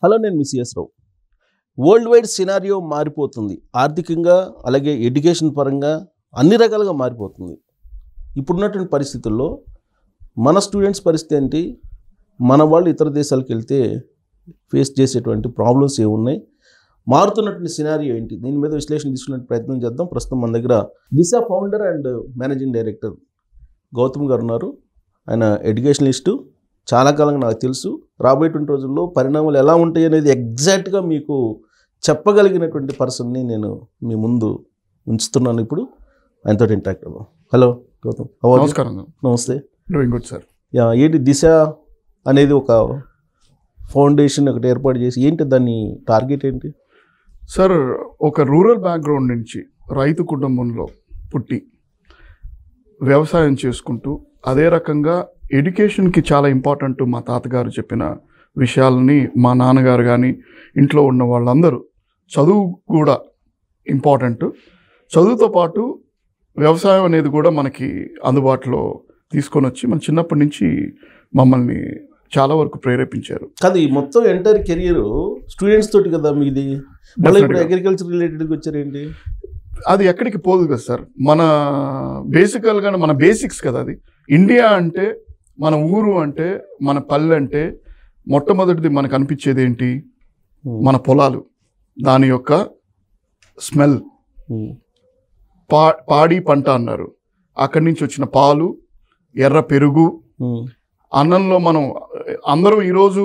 Hello, నేను మీ CS రావు. World wide scenario మారిపోతుంది. ఆర్థికంగా, అలాగే ఎడ్యుకేషన్ పరంగా అన్ని రకాలుగా మారిపోతుంది. ఇప్పుడున్నటువంటి పరిస్థితుల్లో మన స్టూడెంట్స్ పరిస్థితి ఏంటి, మన వాళ్ళు ఇతర దేశాలకు వెళ్తే ఫేస్ చేసేటువంటి ప్రాబ్లమ్స్ ఏమున్నాయి, మారుతున్నటువంటి సినారియో ఏంటి, దీని మీద విశ్లేషణ తీసుకునే ప్రయత్నం చేద్దాం. ప్రస్తుతం మన దగ్గర Disha founder and managing director Gautam garu ఉన్నారు. ఆయన ఎడ్యుకేషనలిస్టు, చాలా కాలంగా నాకు తెలుసు. రాబోయేటువంటి రోజుల్లో పరిణామాలు ఎలా ఉంటాయి అనేది ఎగ్జాక్ట్గా మీకు చెప్పగలిగినటువంటి పర్సన్ని నేను మీ ముందు ఉంచుతున్నాను. ఇప్పుడు ఆయనతో ఇంటరాక్ట్ అవ్వం. హలో గౌతమ్. నమస్కారం. నమస్తే. Doing good sir. ఏంటి దిశ అనేది ఒక ఫౌండేషన్ ఒకటి ఏర్పాటు చేసి, ఏంటి దాని టార్గెట్ ఏంటి సార్? ఒక రూరల్ బ్యాక్గ్రౌండ్ నుంచి రైతు కుటుంబంలో పుట్టి వ్యవసాయం చేసుకుంటూ, అదే రకంగా ఎడ్యుకేషన్కి చాలా ఇంపార్టెంట్ మా తాతగారు చెప్పిన విషయాలని మా నాన్నగారు కానీ ఇంట్లో ఉన్న వాళ్ళందరూ, చదువు కూడా ఇంపార్టెంట్, చదువుతో పాటు వ్యవసాయం అనేది కూడా మనకి అందుబాటులో తీసుకొని వచ్చి మన చిన్నప్పటి నుంచి మమ్మల్ని చాలా వరకు ప్రేరేపించారు. కాదు, ఈ మొత్తం ఎంటైర్ కెరియర్ స్టూడెంట్స్ తోటి కదా మీది. మళ్ళీ ఇప్పుడు అగ్రికల్చర్ రిలేటెడ్గా వచ్చారేంటి? అది ఎక్కడికి పోదు కదా సార్. మన బేసికల్గా మన బేసిక్స్ కదా అది. ఇండియా అంటే, మన ఊరు అంటే, మన పల్లె అంటే మొట్టమొదటిది మనకు అనిపించేది ఏంటి? మన పొలాలు, దాని యొక్క స్మెల్, పాడి పంట అన్నారు. అక్కడి నుంచి వచ్చిన పాలు, ఎర్ర పెరుగు, అన్నంలో మనం అందరం ఈరోజు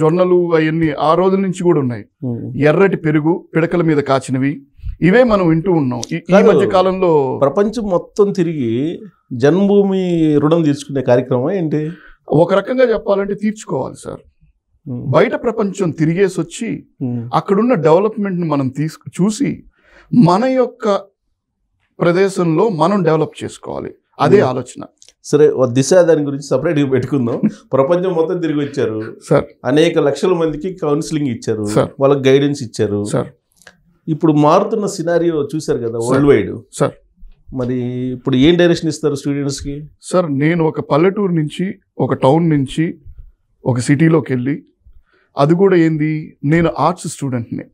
జొన్నలు అవన్నీ ఆ రోజుల నుంచి కూడా ఉన్నాయి. ఎర్రటి పెరుగు, పిడకల మీద కాచినవి, ఇవే మనం వింటూ ఉన్నాం. ఈ మధ్య కాలంలో ప్రపంచం మొత్తం తిరిగి జన్మభూమి రుణం తీర్చుకునే కార్యక్రమం ఏంటి? ఒక రకంగా చెప్పాలంటే తీర్చుకోవాలి సార్. బయట ప్రపంచం తిరిగేసి వచ్చి అక్కడున్న డెవలప్మెంట్ని మనం చూసి మన యొక్క ప్రదేశంలో మనం డెవలప్ చేసుకోవాలి. అదే ఆలోచన. సరే, దిశ దాని గురించి సపరేట్గా పెట్టుకుందాం. ప్రపంచం మొత్తం తిరిగి వచ్చారు సార్, అనేక లక్షల మందికి కౌన్సిలింగ్ ఇచ్చారు, సార్, వాళ్ళకి గైడెన్స్ ఇచ్చారు సార్. ఇప్పుడు మారుతున్న సినారియో చూశారు కదా వరల్డ్ వైడ్ సార్. మరి ఇప్పుడు ఏం డైరెక్షన్ ఇస్తారు స్టూడెంట్స్కి? సార్, నేను ఒక పల్లెటూరు నుంచి, ఒక టౌన్ నుంచి ఒక సిటీలోకి వెళ్ళి, అది కూడా ఏంది, నేను ఆర్ట్స్ స్టూడెంట్ని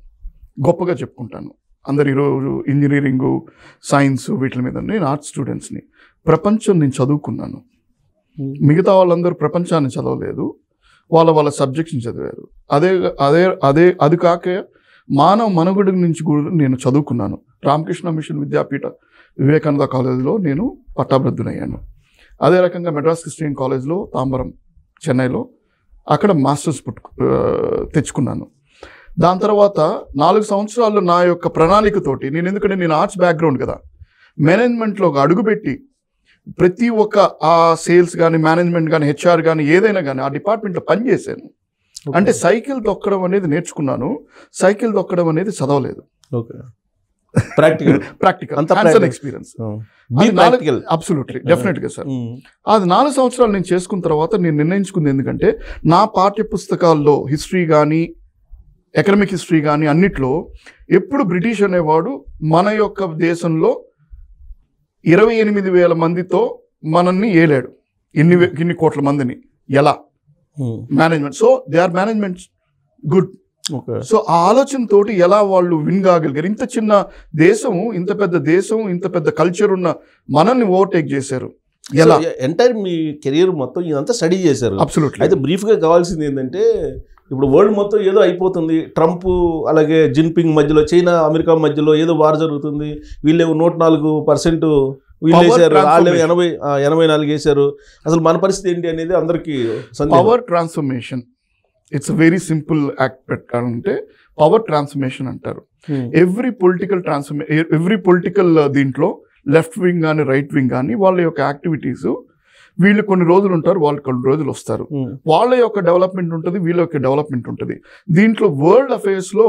గొప్పగా చెప్పుకుంటాను. అందరు ఈరోజు ఇంజనీరింగు, సైన్స్ వీటి మీద, నేను ఆర్ట్స్ స్టూడెంట్స్ని. ప్రపంచం నేను చదువుకున్నాను. మిగతా వాళ్ళందరూ ప్రపంచాన్ని చదవలేదు, వాళ్ళ సబ్జెక్ట్స్ని చదివారు. అదే అదే అదే అది కాక మానవ మనుగడ నుంచి కూడా నేను చదువుకున్నాను. రామకృష్ణ మిషన్ విద్యాపీఠ వివేకానంద కాలేజీలో నేను పట్టాభివృద్ధునయ్యాను. అదే రకంగా మెడ్రాస్ క్రిస్టియన్ కాలేజ్లో తాంబరం, చెన్నైలో, అక్కడ మాస్టర్స్ తెచ్చుకున్నాను. దాని తర్వాత 4 సంవత్సరాల్లో నా యొక్క ప్రణాళికతోటి ఎందుకంటే నేను ఆర్ట్స్ బ్యాక్గ్రౌండ్ కదా, మేనేజ్మెంట్లో ఒక అడుగుపెట్టి ప్రతి ఒక్క ఆ సేల్స్ కానీ, మేనేజ్మెంట్ కానీ, హెచ్ఆర్ కానీ, ఏదైనా కానీ ఆ డిపార్ట్మెంట్లో పనిచేశాను. అంటే సైకిల్ తొక్కడం అనేది నేర్చుకున్నాను, సైకిల్ తొక్కడం అనేది చదవలేదు. Practical experience. అబ్సల్యూట్లీ, డెఫినెట్గా సార్. అది 4 సంవత్సరాలు నేను చేసుకున్న తర్వాత నేను నిర్ణయించుకుంది, ఎందుకంటే నా పాఠ్య పుస్తకాల్లో హిస్టరీ కానీ, ఎకనమిక్ హిస్టరీ కానీ అన్నిట్లో ఎప్పుడు బ్రిటిష్ అనేవాడు మన యొక్క దేశంలో 28,000 మందితో మనల్ని ఏలాడు. ఇన్ని కోట్ల మందిని ఎలా management, so they or management good. So ఆ ఆలోచనతో ఎలా వాళ్ళు విన్ కాగలిగారు? ఇంత చిన్న దేశం, ఇంత పెద్ద దేశం, ఇంత పెద్ద కల్చర్ ఉన్న మనల్ని ఓవర్టేక్ చేశారు. ఎలా ఎంటైర్ మీ కెరీర్ మొత్తం ఇదంతా స్టడీ చేశారు. అబ్సల్యూట్లీ. అయితే బ్రీఫ్గా కావాల్సింది ఏంటంటే, ఇప్పుడు వరల్డ్ మొత్తం ఏదో అయిపోతుంది, ట్రంప్ అలాగే జిన్పింగ్ మధ్యలో, చైనా అమెరికా మధ్యలో ఏదో వార్ జరుగుతుంది. వీళ్ళేమో 104% వీళ్ళు వేసారు, వాళ్ళు 84 వేసారు. అసలు మన పరిస్థితి ఏంటి అనేది అందరికీ power transformation. It's very simple act పెట్టాలంటే పవర్ ట్రాన్స్ఫర్మేషన్ అంటారు. ఎవ్రీ పొలిటికల్ దీంట్లో లెఫ్ట్ వింగ్ కానీ, రైట్ వింగ్ కానీ, వాళ్ళ యొక్క యాక్టివిటీస్, వీళ్ళు కొన్ని రోజులు ఉంటారు, వాళ్ళు కొన్ని రోజులు వస్తారు. వాళ్ళ యొక్క డెవలప్మెంట్ ఉంటుంది, వీళ్ళ యొక్క డెవలప్మెంట్ ఉంటుంది. దీంట్లో వరల్డ్ అఫైర్స్లో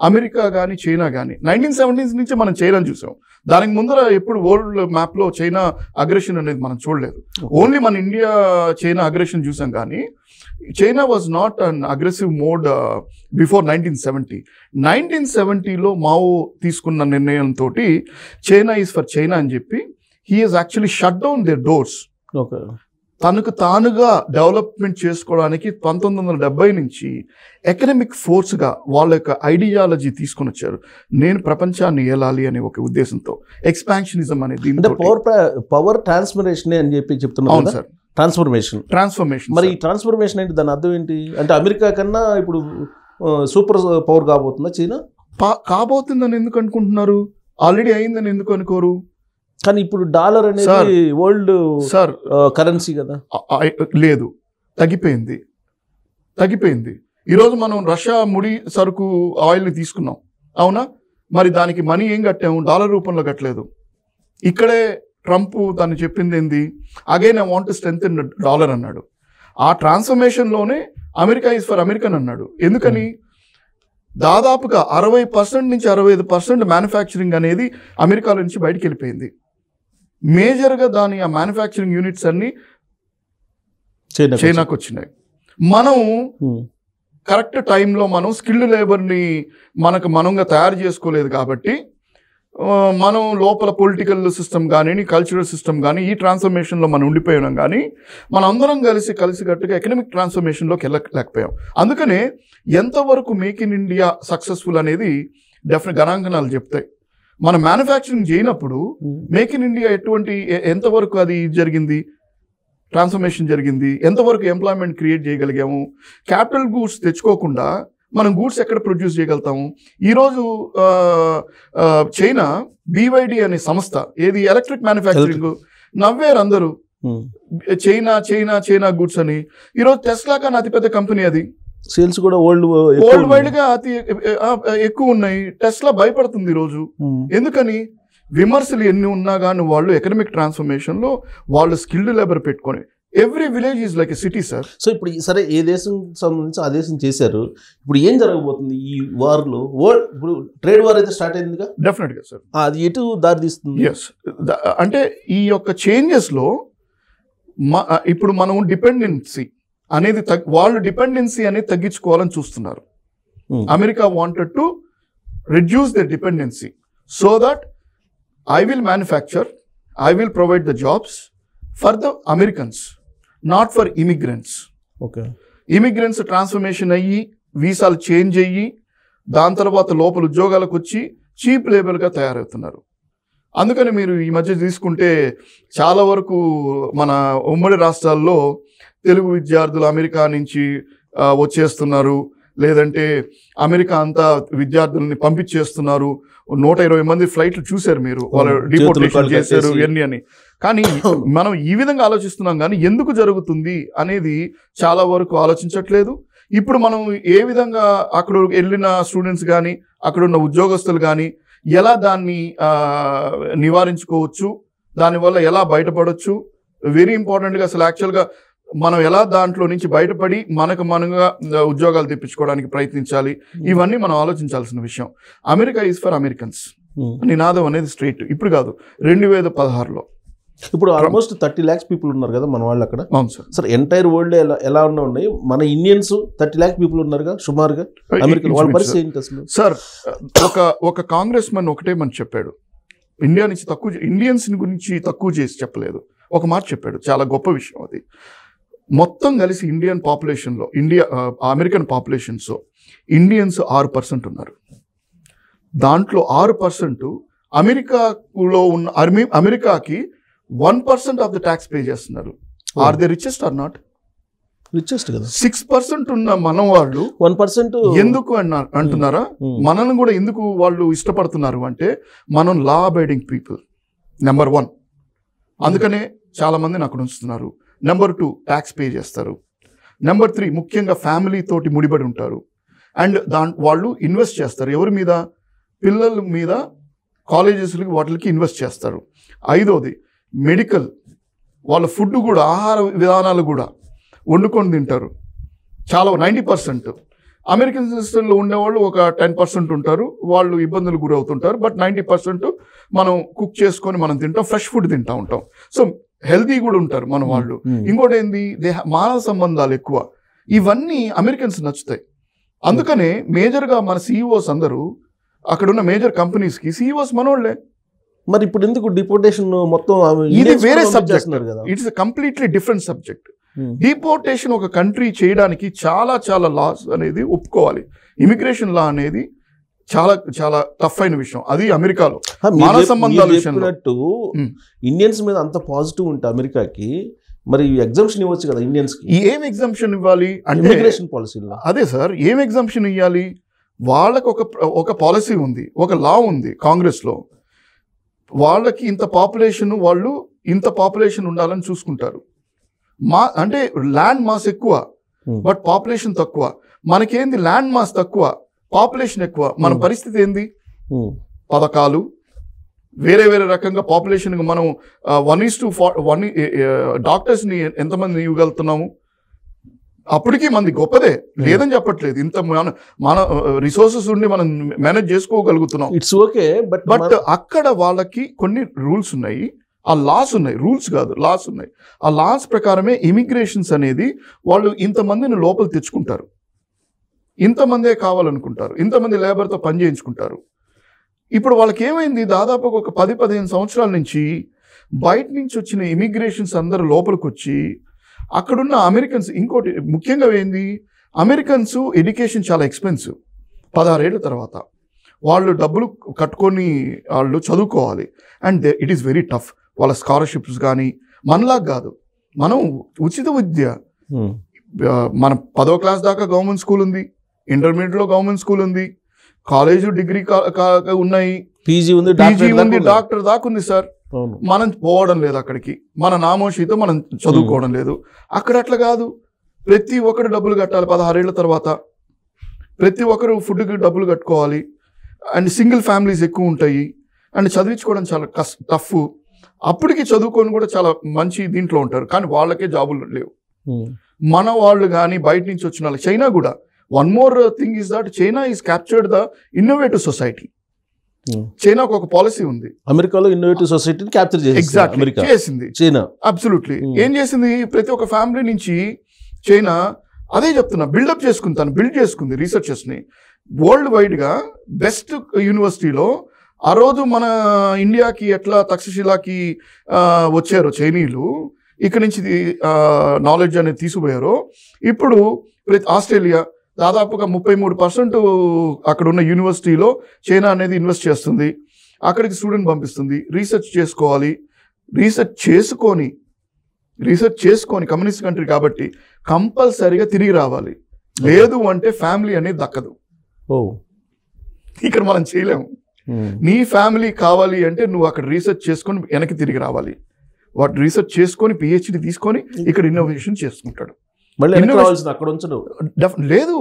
అమెరికా కానీ, చైనా కానీ 1970s నుంచి మనం చైనాని చూసాం. దానికి ముందర ఎప్పుడు వరల్డ్ మ్యాప్లో చైనా అగ్రెషన్ అనేది మనం చూడలేదు. ఓన్లీ మన ఇండియా చైనా అగ్రెషన్ చూసాం, కానీ China was not an aggressive mode before 1970. 1970లో మావో తీసుకున్న నిర్ణయంతో చైనా ఈజ్ ఫర్ చైనా అని చెప్పి, he has actually shut down their doors. తనకు తానుగా డెవలప్మెంట్ చేసుకోవడానికి 1970 నుంచి ఎకనామిక్ ఫోర్స్గా వాళ్ళ యొక్క ఐడియాలజీ తీసుకొని వచ్చారు. నేను ప్రపంచాన్ని ఏలాలి అనే ఒక ఉద్దేశంతో ఎక్స్పాన్షనిజం అనేది పవర్ ట్రాన్స్ఫర్మేషన్ అని చెప్పి చెప్తున్నాను. అవును సార్, ట్రాన్స్ఫర్మేషన్. మరి ఈ ట్రాన్స్ఫర్మేషన్ ఏంటి, దాని అర్థం ఏంటి? అంటే అమెరికా కన్నా ఇప్పుడు సూపర్ పవర్ కాబోతుందా చైనా? కాబోతుందని ఎందుకు అనుకుంటున్నారు? ఆల్రెడీ అయిందని ఎందుకు అనుకోరు? కానీ ఇప్పుడు డాలర్ అనేది వరల్డ్ కరెన్సీ కదా. లేదు, తగ్గిపోయింది. ఈరోజు మనం రష్యా ముడి సరుకు ఆయిల్ని తీసుకున్నాం, అవునా? మరి దానికి మనీ ఏం కట్టాము? డాలర్ రూపంలో కట్టలేదు. ఇక్కడే ట్రంప్ దాన్ని చెప్పింది ఏంది? Again I want to strengthen dollar అన్నాడు. ఆ ట్రాన్స్ఫర్మేషన్లోనే అమెరికా ఈజ్ ఫర్ అమెరికన్ అన్నాడు. ఎందుకని? దాదాపుగా 60% నుంచి 65% మ్యానుఫ్యాక్చరింగ్ అనేది అమెరికాలో నుంచి బయటికి వెళ్ళిపోయింది. మేజర్గా దాని ఆ మ్యానుఫ్యాక్చరింగ్ యూనిట్స్ అన్ని చైనాకు వచ్చినాయి. మనం కరెక్ట్ టైంలో మనం స్కిల్డ్ లేబర్ని మనంగా తయారు చేసుకోలేదు కాబట్టి మనం లోపల పొలిటికల్ సిస్టమ్ కానీ కల్చరల్ సిస్టమ్ కానీ ఈ ట్రాన్స్ఫర్మేషన్లో మనం ఉండిపోయాం. కానీ మనం అందరం కలిసికట్టుగా ఎకనామిక్ ట్రాన్స్ఫర్మేషన్లోకి వెళ్ళలేకపోయాం. అందుకనే ఎంతవరకు మేక్ ఇన్ ఇండియా సక్సెస్ఫుల్ అనేది డెఫినెట్ గణాంకనాలు చెప్తాయి. మన మ్యానుఫ్యాక్చరింగ్ చేయనప్పుడు మేక్ ఇన్ ఇండియా ఎంతవరకు అది జరిగింది, ట్రాన్స్ఫర్మేషన్ జరిగింది, ఎంతవరకు ఎంప్లాయ్మెంట్ క్రియేట్ చేయగలిగాము. క్యాపిటల్ గూడ్స్ తెచ్చుకోకుండా మనం గూడ్స్ ఎక్కడ ప్రొడ్యూస్ చేయగలుగుతాము? ఈరోజు చైనా BYD అనే సంస్థ, ఏది ఎలక్ట్రిక్ మ్యానుఫ్యాక్చరింగ్, నవ్వేరు అందరూ చైనా గూడ్స్ అని. ఈరోజు టెస్లా కన్నా అతిపెద్ద కంపెనీ అది. సేల్స్ కూడా వరల్డ్ వైడ్ గా అతి ఎక్కువ ఉన్నాయి. టెస్లా భయపడుతుంది ఈరోజు. ఎందుకని? విమర్శలు ఎన్ని ఉన్నా కానీ వాళ్ళు ఎకనామిక్ ట్రాన్స్ఫర్మేషన్ లో వాళ్ళు స్కిల్డ్ లేబర్ పెట్టుకొని every village is like a city sir. So ఇప్పుడు సరే, ఏ దేశం సంబంధించి ఆ దేశం చేశారు. ఇప్పుడు ఏం జరగబోతుంది ఈ వార్లో? ఇప్పుడు ట్రేడ్ వార్ అయితే స్టార్ట్ అయిందిగా. డెఫినెట్ గా సార్. అది ఎటు దారి తీస్తుంది? ఎస్, అంటే ఈ యొక్క చేంజెస్ లో ఇప్పుడు మనం డిపెండెన్సీ అనేది వాళ్ళు డిపెండెన్సీ అనేది తగ్గించుకోవాలని చూస్తున్నారు. America wanted to reduce the dependency so that I will manufacture, I will provide the jobs for the Americans, not for immigrants. Okay, immigrants transformation అయ్యి వీసాలు చేంజ్ అయ్యి దాని తర్వాత లోపల ఉద్యోగాలకు వచ్చి చీప్ లేబర్గా తయారవుతున్నారు. అందుకని మీరు ఈ మధ్య తీసుకుంటే చాలా వరకు మన ఉమ్మడి రాష్ట్రాల్లో తెలుగు విద్యార్థులు అమెరికా నుంచి వచ్చేస్తున్నారు, లేదంటే అమెరికా అంతా విద్యార్థుల్ని పంపించేస్తున్నారు. 120 మంది ఫ్లైట్లు చూశారు మీరు, వాళ్ళు డిపోర్టేషన్ చేశారు ఇవన్నీ అని. కానీ మనం ఈ విధంగా ఆలోచిస్తున్నాం, కానీ ఎందుకు జరుగుతుంది అనేది చాలా వరకు ఆలోచించట్లేదు. ఇప్పుడు మనం ఏ విధంగా అక్కడ వెళ్ళిన స్టూడెంట్స్ కానీ అక్కడ ఉన్న ఉద్యోగస్తులు కానీ ఎలా దాన్ని నివారించుకోవచ్చు, దానివల్ల ఎలా బయటపడవచ్చు, వెరీ ఇంపార్టెంట్గా అసలు యాక్చువల్గా మనం ఎలా దాంట్లో నుంచి బయటపడి మనగా ఉద్యోగాలు తెప్పించుకోవడానికి ప్రయత్నించాలి, ఇవన్నీ మనం ఆలోచించాల్సిన విషయం. అమెరికా ఈజ్ ఫర్ అమెరికన్స్ నినాదం అనేది స్ట్రైట్ ఇప్పుడు కాదు, 2016లో. ఇప్పుడు ఆల్మోస్ట్ 30 lakhs పీపుల్ ఉన్నారు కదా మన వాళ్ళు అక్కడ. అవును సార్. సార్ ఎంటైర్ వరల్డ్ ఎలా ఉన్నాయి? మన ఇండియన్స్ 30 lakh పీపుల్ ఉన్నారుగా సుమారుగా అమెరికా. వాళ్ళ పరిస్థితి ఏంటి అసలు? సార్, ఒక కాంగ్రెస్ మన్ ఒకటే మనం చెప్పాడు, ఇండియన్స్ గురించి తక్కువ చేసి చెప్పలేదు. ఒక మాట చెప్పాడు, చాలా గొప్ప విషయం అది. మొత్తం కలిసి ఇండియన్ పాపులేషన్లో అమెరికన్ పాపులేషన్స్లో ఇండియన్స్ 6% ఉన్నారు. దాంట్లో 6% అమెరికాలో ఉన్న అమెరికాకి 1% ఆఫ్ ద ట్యాక్స్ పే చేస్తున్నారు. Are they richest or not? Richest కదా. 6% ఉన్న మనం వాళ్ళు 1% ఎందుకు అంటున్నారా? మనల్ని కూడా ఎందుకు వాళ్ళు ఇష్టపడుతున్నారు అంటే మనం లా అబైడింగ్ పీపుల్ నెంబర్ 1, అందుకనే చాలా మందిని అక్కడ ఉంచుతున్నారు. నెంబర్ 2 ట్యాక్స్ పే చేస్తారు. నెంబర్ 3 ముఖ్యంగా ఫ్యామిలీ తోటి ముడిపడి ఉంటారు. అండ్ వాళ్ళు ఇన్వెస్ట్ చేస్తారు. ఎవరి మీద? పిల్లల మీద, కాలేజెస్లకి వాటికి ఇన్వెస్ట్ చేస్తారు. 5వది మెడికల్, వాళ్ళ ఫుడ్ కూడా, ఆహార విధానాలు కూడా వండుకొని తింటారు. చాలా 90%. అమెరికన్ సిస్టంలో ఉండేవాళ్ళు ఒక 10% ఉంటారు, వాళ్ళు ఇబ్బందులు గురవుతుంటారు. బట్ 90% మనం కుక్ చేసుకొని మనం తింటాం, ఫ్రెష్ ఫుడ్ తింటూ ఉంటాం. సో హెల్తీ కూడా ఉంటారు మన వాళ్ళు. ఇంకోటి ఏంది, మానవ సంబంధాలు ఎక్కువ. ఇవన్నీ అమెరికన్స్ నచ్చుతాయి. అందుకనే మేజర్గా మన CEOs అందరూ, అక్కడున్న మేజర్ కంపెనీస్కి CEOs మనోళ్లే. మరి ఇప్పుడు ఎందుకు డిపోర్టేషన్ మొత్తం ఇది వేరే సబ్జెక్ట్ చేస్తున్నారు కదా? It's completely different subject. Deportation ఒక కంట్రీ చేయడానికి చాలా చాలా లాస్ అనేది ఒప్పుకోవాలి. ఇమిగ్రేషన్ లా అనేది చాలా చాలా టఫ్ అయిన విషయం. అది అమెరికాలో మానవ సంబంధాల విషయంలో ఇండియన్స్ మీద అంత పాజిటివ్ ఉంటే అమెరికాకి మరి ఎగ్జామ్షన్ ఇవ్వచ్చు కదా ఇండియన్స్ కి. ఏం ఎగ్జామ్షన్ ఇవ్వాలి అంటే ఇమిగ్రేషన్ పాలసీలో అదే సార్, ఏం ఎగ్జామ్షన్ ఇవ్వాలి? వాళ్ళకు ఒక పాలసీ ఉంది, ఒక లా ఉంది కాంగ్రెస్లో. వాళ్ళకి ఇంత పాపులేషన్, వాళ్ళు ఇంత పాపులేషన్ ఉండాలని చూసుకుంటారు. అంటే ల్యాండ్ మాస్ ఎక్కువ బట్ పాపులేషన్ తక్కువ. మనకేంది ల్యాండ్ మాస్ తక్కువ, పాపులేషన్ ఎక్కువ. మన పరిస్థితి ఏంది? పథకాలు వేరే వేరే రకంగా పాపులేషన్ మనం 1:1 డాక్టర్స్ని ఎంతమంది ఇవ్వగలుగుతున్నాము? అప్పటికీ మంది గొప్పదే, లేదని చెప్పట్లేదు. ఇంత మన రిసోర్సెస్ ఉండి మనం మేనేజ్ చేసుకోగలుగుతున్నాం. It's okay. బట్ అక్కడ వాళ్ళకి కొన్ని రూల్స్ ఉన్నాయి, ఆ లాస్ ఉన్నాయి. రూల్స్ కాదు, లాస్ ఉన్నాయి. ఆ లాస్ ప్రకారమే ఇమిగ్రేషన్స్ అనేది వాళ్ళు ఇంతమందిని లోపల తెచ్చుకుంటారు, ఇంతమందే కావాలనుకుంటారు, ఇంతమంది లేబర్తో పని చేయించుకుంటారు. ఇప్పుడు వాళ్ళకి ఏమైంది? దాదాపు ఒక 10-15 సంవత్సరాల నుంచి బయట నుంచి వచ్చిన ఇమిగ్రేషన్స్ అందరూ లోపలికి వచ్చి అక్కడున్న అమెరికన్స్, ఇంకోటి ముఖ్యంగా ఏంది, అమెరికన్స్ ఎడ్యుకేషన్ చాలా ఎక్స్పెన్సివ్. 16 ఏళ్ళ తర్వాత వాళ్ళు డబ్బులు కట్టుకొని వాళ్ళు చదువుకోవాలి. And it is very tough. వాళ్ళ స్కాలర్షిప్స్ కానీ మనలాగా కాదు. మనం ఉచిత విద్య, మన 10వ క్లాస్ దాకా గవర్నమెంట్ స్కూల్ ఉంది, ఇంటర్మీడియట్లో గవర్నమెంట్ స్కూల్ ఉంది, కాలేజు డిగ్రీ ఉన్నాయి, పీజీ ఉంది, డాక్టర్ దాకా ఉంది సార్. మనం పోవడం లేదు అక్కడికి, మన నామోషితో మనం చదువుకోవడం లేదు. అక్కడ అట్లా కాదు, ప్రతి ఒక్కరు డబ్బులు కట్టాలి. 16 ఏళ్ళ తర్వాత ప్రతి ఒక్కరు ఫుడ్కి డబ్బులు కట్టుకోవాలి. అండ్ సింగిల్ ఫ్యామిలీస్ ఎక్కువ ఉంటాయి. అండ్ చదివించుకోవడం చాలా టఫ్. అప్పటికి చదువుకొని కూడా చాలా మంచి దీంట్లో ఉంటారు, కానీ వాళ్ళకే జాబులు లేవు. మన వాళ్ళు కానీ బయట నుంచి వచ్చిన వాళ్ళు, చైనా కూడా, one more thing is that China is captured the innovative society. చైనాకు ఒక పాలసీ ఉంది, అమెరికాలో ఇన్నోవేటివ్ సొసైటీని క్యాప్చర్ చేసింది చైనా. అబ్సల్యూట్లీ. ఏం చేసింది? ప్రతి ఒక్క ఫ్యామిలీ నుంచి చైనా, అదే చెప్తున్నా, బిల్డప్ బిల్డ్ చేసుకుంది రీసెర్చెస్ని. వరల్డ్ వైడ్గా బెస్ట్ యూనివర్సిటీలో ఆ రోజు మన ఇండియాకి ఎట్లా తక్షశిలాకి వచ్చారో చైనీయులు, ఇక్కడి నుంచి నాలెడ్జ్ అనేది తీసుకుపోయారో, ఇప్పుడు ఆస్ట్రేలియా దాదాపుగా 33% అక్కడ ఉన్న యూనివర్సిటీలో చైనా అనేది ఇన్వెస్ట్ చేస్తుంది. అక్కడికి స్టూడెంట్ పంపిస్తుంది. రీసెర్చ్ చేసుకోవాలి. రీసెర్చ్ చేసుకొని కమ్యూనిస్ట్ కంట్రీ కాబట్టి కంపల్సరీగా తిరిగి రావాలి. లేదు అంటే ఫ్యామిలీ అనేది దక్కదు. ఇక్కడ మనం చేయలేము. నీ ఫ్యామిలీ కావాలి అంటే నువ్వు అక్కడ రీసెర్చ్ చేసుకొని వెనక్కి తిరిగి రావాలి. వాటి రీసెర్చ్ చేసుకొని పిహెచ్డి తీసుకొని ఇక్కడ ఇన్నోవేషన్ చేసుకుంటాడు. లేదు,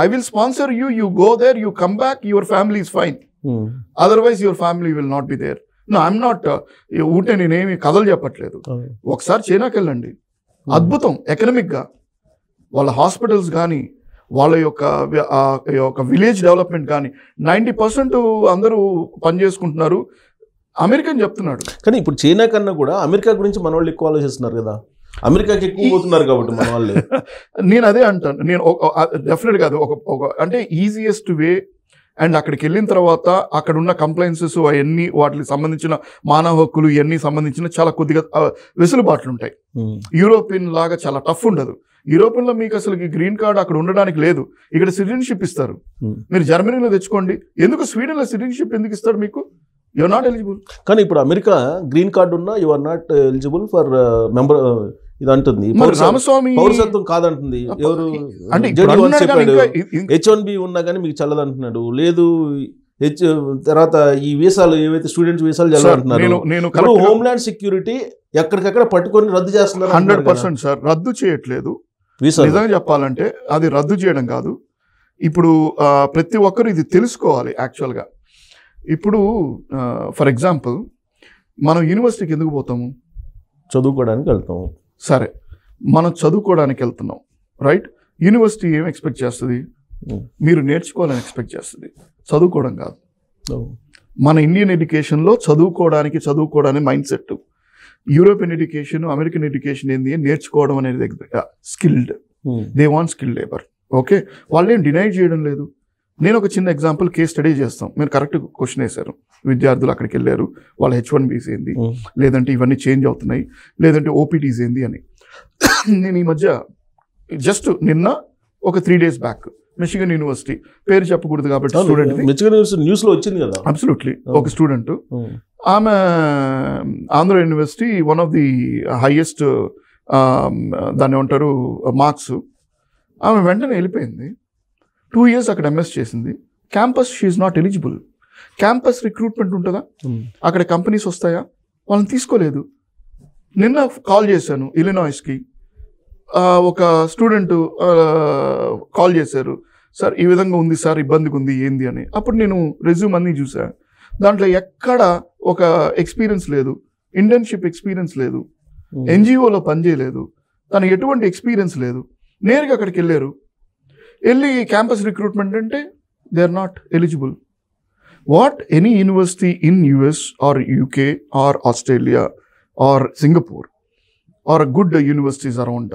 I will sponsor you, you go there, you come back, your family is fine. Otherwise your family will not be there. No, I'm not ఊటే నేనేమి కథలు చెప్పట్లేదు. ఒకసారి చైనాకి వెళ్ళండి, అద్భుతం. ఎకనామిక్గా వాళ్ళ హాస్పిటల్స్ కానీ, వాళ్ళ యొక్క విలేజ్ డెవలప్మెంట్ కానీ 90% అందరూ పనిచేసుకుంటున్నారు. అమెరికన్ చెప్తున్నాడు. కానీ ఇప్పుడు చైనా కన్నా కూడా అమెరికా గురించి మన వాళ్ళు ఎక్కువ ఆలోచిస్తున్నారు కదా, అమెరికాకి ఎక్కువ పోతున్నారు కాబట్టి మన వాళ్ళు. నేను అదే అంటాను. నేను డెఫినెట్గా అది ఒక అంటే ఈజియెస్ట్ వే. అండ్ అక్కడికి వెళ్ళిన తర్వాత అక్కడ ఉన్న కంప్లైన్సెస్ అవన్నీ, వాటికి సంబంధించిన మానవ హక్కులు ఇవన్నీ సంబంధించిన చాలా కొద్దిగా వెసులుబాట్లు ఉంటాయి. యూరోపియన్ లాగా చాలా టఫ్ ఉండదు. యూరోపియన్లో మీకు అసలు గ్రీన్ కార్డ్ అక్కడ ఉండడానికి లేదు. ఇక్కడ సిటిజన్షిప్ ఇస్తారు. మీరు జర్మనీలో తెచ్చుకోండి. ఎందుకు స్వీడన్లో సిటిజన్షిప్ ఎందుకు ఇస్తారు మీకు? You are not eligible. కానీ ఇప్పుడు అమెరికా గ్రీన్ కార్డు ఉన్నా you are not eligible for member ఇది అంటుంది. రామస్వామి పౌరసత్వం కాదంటుంది. ఎవరు అంటే H1B ఉన్నా కానీ మీకు చల్లదు అంటున్నాడు. లేదు తర్వాత ఈ వీసాలు ఏవైతే స్టూడెంట్స్ వీసాలు చల్లంటున్నారు. హోమ్లాండ్ సెక్యూరిటీ ఎక్కడికక్కడ పట్టుకొని రద్దు చేస్తున్నారు. 100% సార్, రద్దు చేయట్లేదు. నిజంగా చెప్పాలంటే అది రద్దు చేయడం కాదు. ఇప్పుడు ప్రతి ఒక్కరు ఇది తెలుసుకోవాలి. యాక్చువల్గా ఇప్పుడు ఫర్ ఎగ్జాంపుల్ మనం యూనివర్సిటీకి ఎందుకు పోతాము? చదువుకోవడానికి వెళ్తాము. సరే, మనం చదువుకోవడానికి వెళ్తున్నాం, రైట్? యూనివర్సిటీ ఏం ఎక్స్పెక్ట్ చేస్తుంది? మీరు నేర్చుకోవాలని ఎక్స్పెక్ట్ చేస్తుంది, చదువుకోవడం కాదు. మన ఇండియన్ ఎడ్యుకేషన్లో చదువుకోవడానికి mind set. European education, American education ఏంది? నేర్చుకోవడం అనేది skilled. They want skilled labour. Okay, వాళ్ళేం డినై చేయడం లేదు. నేను ఒక చిన్న ఎగ్జాంపుల్ కేస్ స్టడీ చేస్తాం. మీరు కరెక్ట్ క్వశ్చన్ వేశారు. విద్యార్థులు అక్కడికి వెళ్ళారు, వాళ్ళ H1Bs ఏంది, లేదంటే ఇవన్నీ చేంజ్ అవుతున్నాయి, లేదంటే OPTs ఏంది అని. నేను ఈ మధ్య జస్ట్ నిన్న ఒక 3 days బ్యాక్ మిచిగన్ యూనివర్సిటీ, పేరు చెప్పకూడదు కాబట్టి స్టూడెంట్, మిచిగన్ యూనివర్సిటీ న్యూస్లో వచ్చింది కదా. అబ్సల్యూట్లీ ఒక స్టూడెంట్, ఆమె Andhra university one of the highest దాన్ని ఏమంటారు మార్క్స్. ఆమె వెంటనే వెళ్ళిపోయింది. 2 years అక్కడ MS చేసింది. Campus she's not eligible. Campus recruitment ఉంటుందా, అక్కడ కంపెనీస్ వస్తాయా, వాళ్ళని తీసుకోలేదు. నిన్న కాల్ చేశాను ఇలినాయిస్కి, ఒక స్టూడెంట్ కాల్ చేశారు, సార్ ఈ విధంగా ఉంది సార్, ఇబ్బందిగా ఉంది ఏంది అని. అప్పుడు నేను రెజ్యూమ్ అన్నీ చూసా, దాంట్లో ఎక్కడ ఒక ఎక్స్పీరియన్స్ లేదు, ఇంటర్న్షిప్ ఎక్స్పీరియన్స్ లేదు, NGOలో పనిచేయలేదు, తనకు ఎటువంటి ఎక్స్పీరియన్స్ లేదు. నేరుగా అక్కడికి వెళ్ళి క్యాంపస్ రిక్రూట్మెంట్ అంటే they are not eligible. What any university in US or UK or Australia or Singapore or good universities around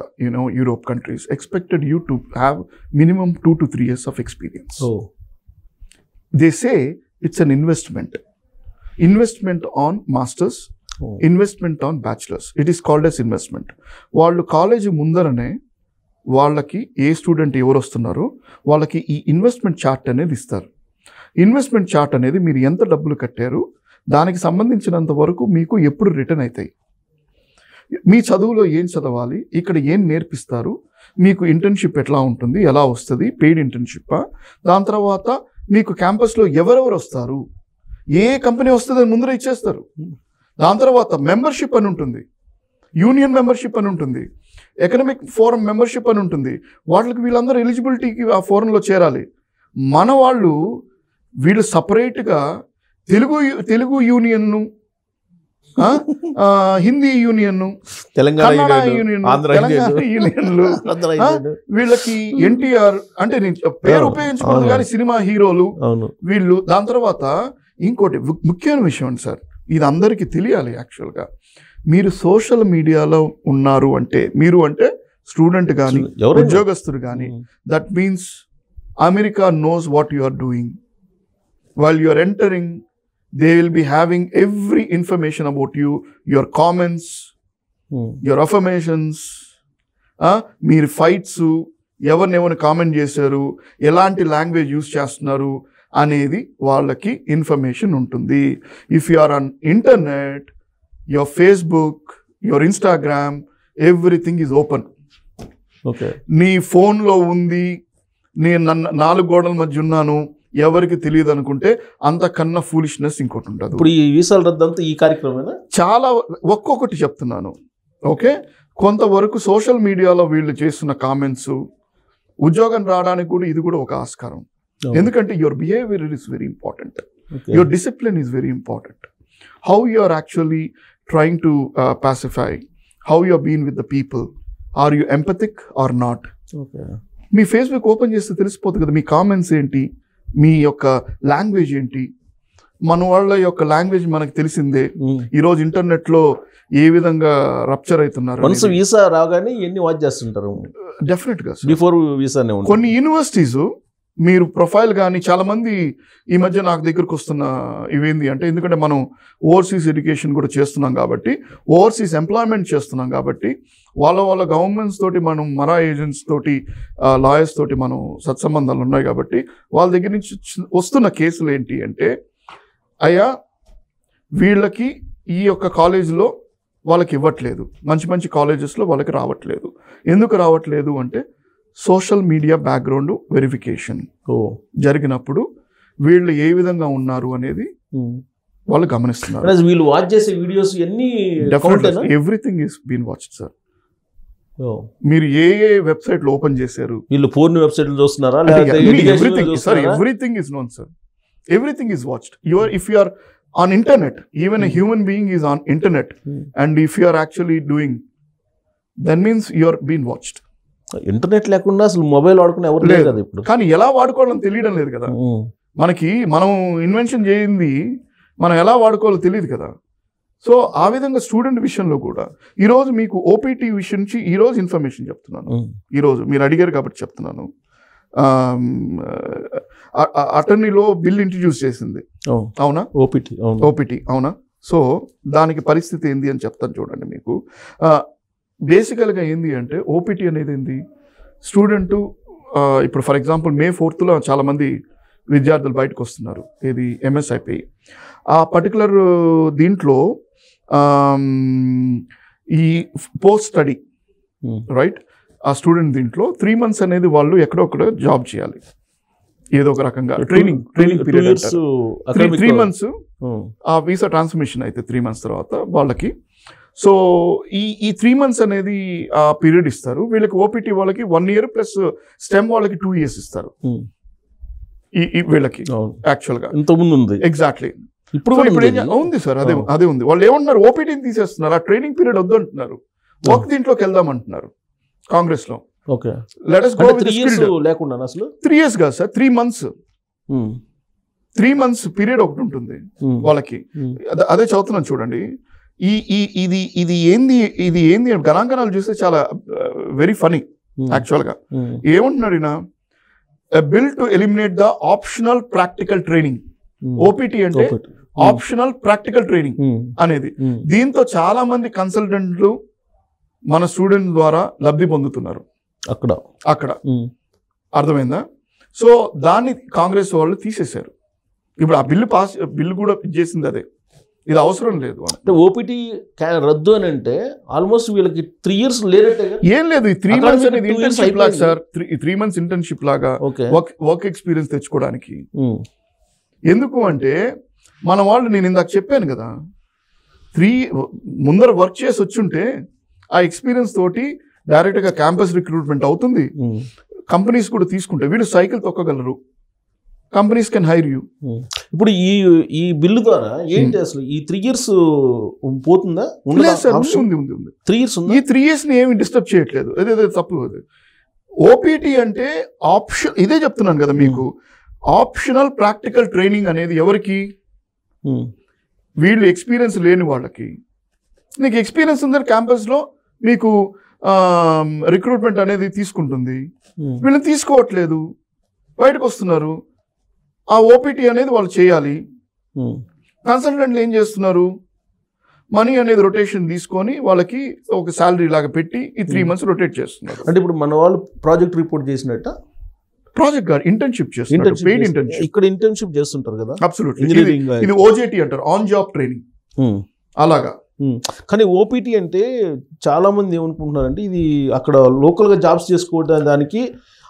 Europe countries expected you to have minimum 2 to 3 years of experience. They say it's an investment on masters, investment on bachelors. It is called as investment. వాళ్ళు college ముందరనే వాళ్ళకి ఏ student ఎవరు వస్తున్నారో వాళ్ళకి ఈ investment chart అనేది ఇస్తారు. Investment chart అనేది మీరు ఎంత డబ్బులు కట్టారు, దానికి సంబంధించినంత వరకు మీకు ఎప్పుడు రిటర్న్ అవుతాయి, మీ చదువులో ఏం చదవాలి, ఇక్కడ ఏం నేర్పిస్తారు, మీకు ఇంటర్న్షిప్ ఎట్లా ఉంటుంది, ఎలా వస్తుంది, పెయిడ్ ఇంటర్న్షిప్పా, దాని తర్వాత మీకు క్యాంపస్లో ఎవరెవరు వస్తారు, ఏ కంపెనీ వస్తుంది అని ముందర ఇచ్చేస్తారు. దాని తర్వాత మెంబర్షిప్ అని ఉంటుంది, యూనియన్ మెంబర్షిప్ అని ఉంటుంది, ఎకనామిక్ ఫోరం మెంబర్షిప్ అని ఉంటుంది. వాటికి వీళ్ళందరూ ఎలిజిబిలిటీకి ఆ ఫోరంలో చేరాలి. మన వాళ్ళు వీళ్ళు సపరేట్గా తెలుగు యూనియన్ను, హిందీ యూనియన్ను, కన్నడ యూనియన్, తెలంగాణ యూనియన్లు, వీళ్ళకి NTR అంటే నేను పేరు ఉపయోగించుకోవద్దు కానీ సినిమా హీరోలు వీళ్ళు. దాని తర్వాత ఇంకోటి ముఖ్యమైన విషయం సార్, ఇది అందరికీ తెలియాలి. యాక్చువల్గా మీరు సోషల్ మీడియాలో ఉన్నారు అంటే, మీరు అంటే స్టూడెంట్ కానీ ఉద్యోగస్తుడు కానీ, that means America knows what you are doing. While you are entering, they will be having every information about you, your comments, your affirmations, మీరు ఫైట్స్, ఎవరిని కామెంట్ చేశారు, ఎలాంటి లాంగ్వేజ్ యూస్ చేస్తున్నారు అనేది వాళ్ళకి ఇన్ఫర్మేషన్ ఉంటుంది. If you are on internet, your Facebook, your Instagram, everything is open. నీ ఫోన్లో ఉంది, నేను 4 గోడల మధ్య ఉన్నాను, ఎవరికి తెలియదు అనుకుంటే అంతకన్నా ఫూలిష్నెస్ ఇంకోటి ఉంటుంది. ఇప్పుడు ఈ వీసాల రద్దంతా ఈ కార్యక్రమేనా? చాలా ఒక్కొక్కటి చెప్తున్నాను. ఓకే, కొంతవరకు సోషల్ మీడియాలో వీళ్ళు చేస్తున్న కామెంట్స్, ఉద్యోగం రావడానికి కూడా ఇది కూడా ఒక ఆస్కారం. ఎందుకంటే your behaviour is very important, your discipline is very important, how you are actually trying to pacify, how you are been with the people, are you empathic or not. మీ ఫేస్బుక్ ఓపెన్ చేస్తే తెలిసిపోతుంది కదా మీ comments ఏంటి, మీ యొక్క language ఏంటి. మన వాళ్ళ యొక్క లాంగ్వేజ్ మనకు తెలిసిందే. ఈరోజు ఇంటర్నెట్లో ఏ విధంగా రప్చర్ అవుతున్నారు. వీసా రాగానే ఎన్ని వాచ్ చేస్తుంటారు డెఫినెట్గా బిఫోర్ వీసా. కొన్ని యూనివర్సిటీస్ మీరు ప్రొఫైల్ కానీ, చాలామంది ఈ మధ్య నాకు దగ్గరకు వస్తున్న ఇవేంది అంటే, ఎందుకంటే మనం ఓవర్సీస్ ఎడ్యుకేషన్ కూడా చేస్తున్నాం కాబట్టి, ఓవర్సీస్ ఎంప్లాయ్మెంట్ చేస్తున్నాం కాబట్టి, వాళ్ళ గవర్నమెంట్స్ తోటి మనం, మరా ఏజెంట్స్ తోటి, లాయర్స్ తోటి మనం సత్సంబంధాలు ఉన్నాయి కాబట్టి, వాళ్ళ దగ్గర నుంచి వస్తున్న కేసులు ఏంటి అంటే, అయ్యా వీళ్ళకి ఈ యొక్క కాలేజీలో వాళ్ళకి ఇవ్వట్లేదు, మంచి కాలేజెస్లో వాళ్ళకి రావట్లేదు. ఎందుకు రావట్లేదు అంటే సోషల్ మీడియా బ్యాక్గ్రౌండ్ వెరిఫికేషన్ జరిగినప్పుడు వీళ్ళు ఏ విధంగా ఉన్నారు అనేది వాళ్ళు గమనిస్తున్నారు. వీళ్ళు వాచ్ చేసే videos everything is been watched sir. మీరు ఏ వెబ్సైట్లు ఓపెన్ చేశారు, వీళ్ళు ఫోన్ వెబ్సైట్లు చూస్తున్నారా, everything is known sir, everything is watched. If you are on internet, even a human being is on internet, and if you are actually doing, then means you are been watched. Internet లేకుండా అసలు mobile వాడుకునే ఎవరు లేదు కదా ఇప్పుడు. కానీ ఎలా వాడుకోవాలని తెలియడం లేదు కదా మనకి. మనం ఇన్వెన్షన్ చేయింది మనం ఎలా వాడుకోవాలో తెలియదు కదా. సో ఆ విధంగా స్టూడెంట్ విషయంలో కూడా ఈరోజు మీకు OPT విషయం నుంచి ఈరోజు ఇన్ఫర్మేషన్ చెప్తున్నాను. ఈరోజు మీరు అడిగారు కాబట్టి చెప్తున్నాను. అటర్నీలో బిల్ ఇంట్రడ్యూస్ చేసింది, అవునా? ఓపీటీ అవునా? సో దానికి పరిస్థితి ఏంది అని చెప్తాను చూడండి మీకు. బేసికల్గా ఏంది అంటే ఓపీటీ అనేది ఏంది, స్టూడెంట్ ఇప్పుడు ఫర్ ఎగ్జాంపుల్ May 4th చాలామంది విద్యార్థులు బయటకు వస్తున్నారు, ఇది MS అయిపోయి. ఆ పర్టికులర్ దీంట్లో ఈ పోస్ట్ స్టడీ రైట్, ఆ స్టూడెంట్ దీంట్లో 3 months అనేది వాళ్ళు ఎక్కడొక్కడ జాబ్ చేయాలి, ఏదో ఒక రకంగా ట్రైనింగ్ పీరియడ్. 3 months ఆ వీసా ట్రాన్స్మిషన్ అయితే 3 months తర్వాత వాళ్ళకి. సో ఈ 3 months అనేది ఆ పీరియడ్ ఇస్తారు వీళ్ళకి. ఓపీటీ వాళ్ళకి 1 year ప్లస్ స్టెమ్ వాళ్ళకి 2 years ఇస్తారు వీళ్ళకి యాక్చువల్గా. ఇంతకుముందు ఉంది ఎగ్జాక్ట్లీ. ఇప్పుడు ఉంది సార్, అదే ఉంది. వాళ్ళు ఏమంటున్నారు, ఓపీటీని తీసేస్తున్నారు, ఆ ట్రైనింగ్ పీరియడ్ వద్దు అంటున్నారు, ఒక దీంట్లోకి వెళ్దాం అంటున్నారు కాంగ్రెస్ లో. Let us go with the skill లేకుండా అసలు 3 years కాదు సార్, 3 months. 3 months పీరియడ్ ఒకటి ఉంటుంది వాళ్ళకి. అదే చదువుతున్నాను చూడండి. ఇది ఏంది గణాంకనాలు చూస్తే చాలా వెరీ ఫనీ యాక్చువల్గా. ఏమంటున్నాడు ఈయన, bill to eliminate the optional practical training. OPT అంటే ఆప్షనల్ ప్రాక్టికల్ ట్రైనింగ్ అనేది. దీంతో చాలా మంది కన్సల్టెంట్లు మన స్టూడెంట్ ద్వారా లబ్ధి పొందుతున్నారు అక్కడ. అర్థమైందా? సో దాన్ని కాంగ్రెస్ వాళ్ళు తీసేశారు. ఇప్పుడు ఆ బిల్లు కూడా చేసింది అదే, ఇది అవసరం లేదు అంటే. ఓపీటీ రద్దు అని అంటే ఆల్మోస్ట్ వీళ్ళకి 3 years లేనట్టే. ఏం లేదు, 3 months అనేది ఇంటర్న్షిప్ లాగా సార్. 3 months ఇంటర్న్షిప్ లాగా వర్క్ ఎక్స్పీరియన్స్ తెచ్చుకోవడానికి. ఎందుకు అంటే మన వాళ్ళు, నేను ఇందాక చెప్పాను కదా, ముందర వర్క్ చేసి వచ్చుంటే ఆ ఎక్స్పీరియన్స్ తోటి డైరెక్ట్గా క్యాంపస్ రిక్రూట్మెంట్ అవుతుంది, కంపెనీస్ కూడా తీసుకుంటాయి, వీళ్ళు సైకిల్ తొక్కగలరు, కంపెనీస్ కెన్ హైర్ యూ. ఇప్పుడు ఈ బిల్లు ద్వారా ఏంటి అసలు ఈ 3 years పోతుందా? ఉంది 3 years ఉంది. ఈ 3 years ని ఏమి డిస్టర్బ్ చేయట్లేదు, అదే తప్పు. ఓపీటీ అంటే ఆప్షన్, ఇదే చెప్తున్నాను కదా మీకు, ఆప్షనల్ ప్రాక్టికల్ ట్రైనింగ్ అనేది ఎవరికి? వీళ్ళు ఎక్స్పీరియన్స్ లేని వాళ్ళకి. నీకు ఎక్స్పీరియన్స్ ఉందని క్యాంపస్లో మీకు రిక్రూట్మెంట్ అనేది తీసుకుంటుంది, వీళ్ళని తీసుకోవట్లేదు, బయటకు వస్తున్నారు. ఆ ఓపీటీ అనేది వాళ్ళు చేయాలి. కన్సల్టెంట్లు ఏం చేస్తున్నారు, మనీ అనేది రొటేషన్ తీసుకొని వాళ్ళకి ఒక శాలరీ లాగా పెట్టి ఈ 3 months రొటేట్ చేస్తున్నారు. అంటే ఇప్పుడు మన వాళ్ళు ప్రాజెక్ట్ రిపోర్ట్ చేసినట్ట, ప్రాజెక్ట్ గారు ఇంటర్న్షిప్ చేస్తున్నారు, పెయిడ్ ఇంటర్న్షిప్. ఇక్కడ ఇంటర్న్షిప్ చేస్తుంటారు కదా. అబ్సల్యూట్లీ. ఇది OJT అంటారు, ఆన్ జాబ్ ట్రైనింగ్ అలాగా. కానీ ఓపీటీ అంటే చాలా మంది ఏమనుకుంటున్నారంటే ఇది అక్కడ లోకల్గా జాబ్స్ చేసుకోవడం, దానికి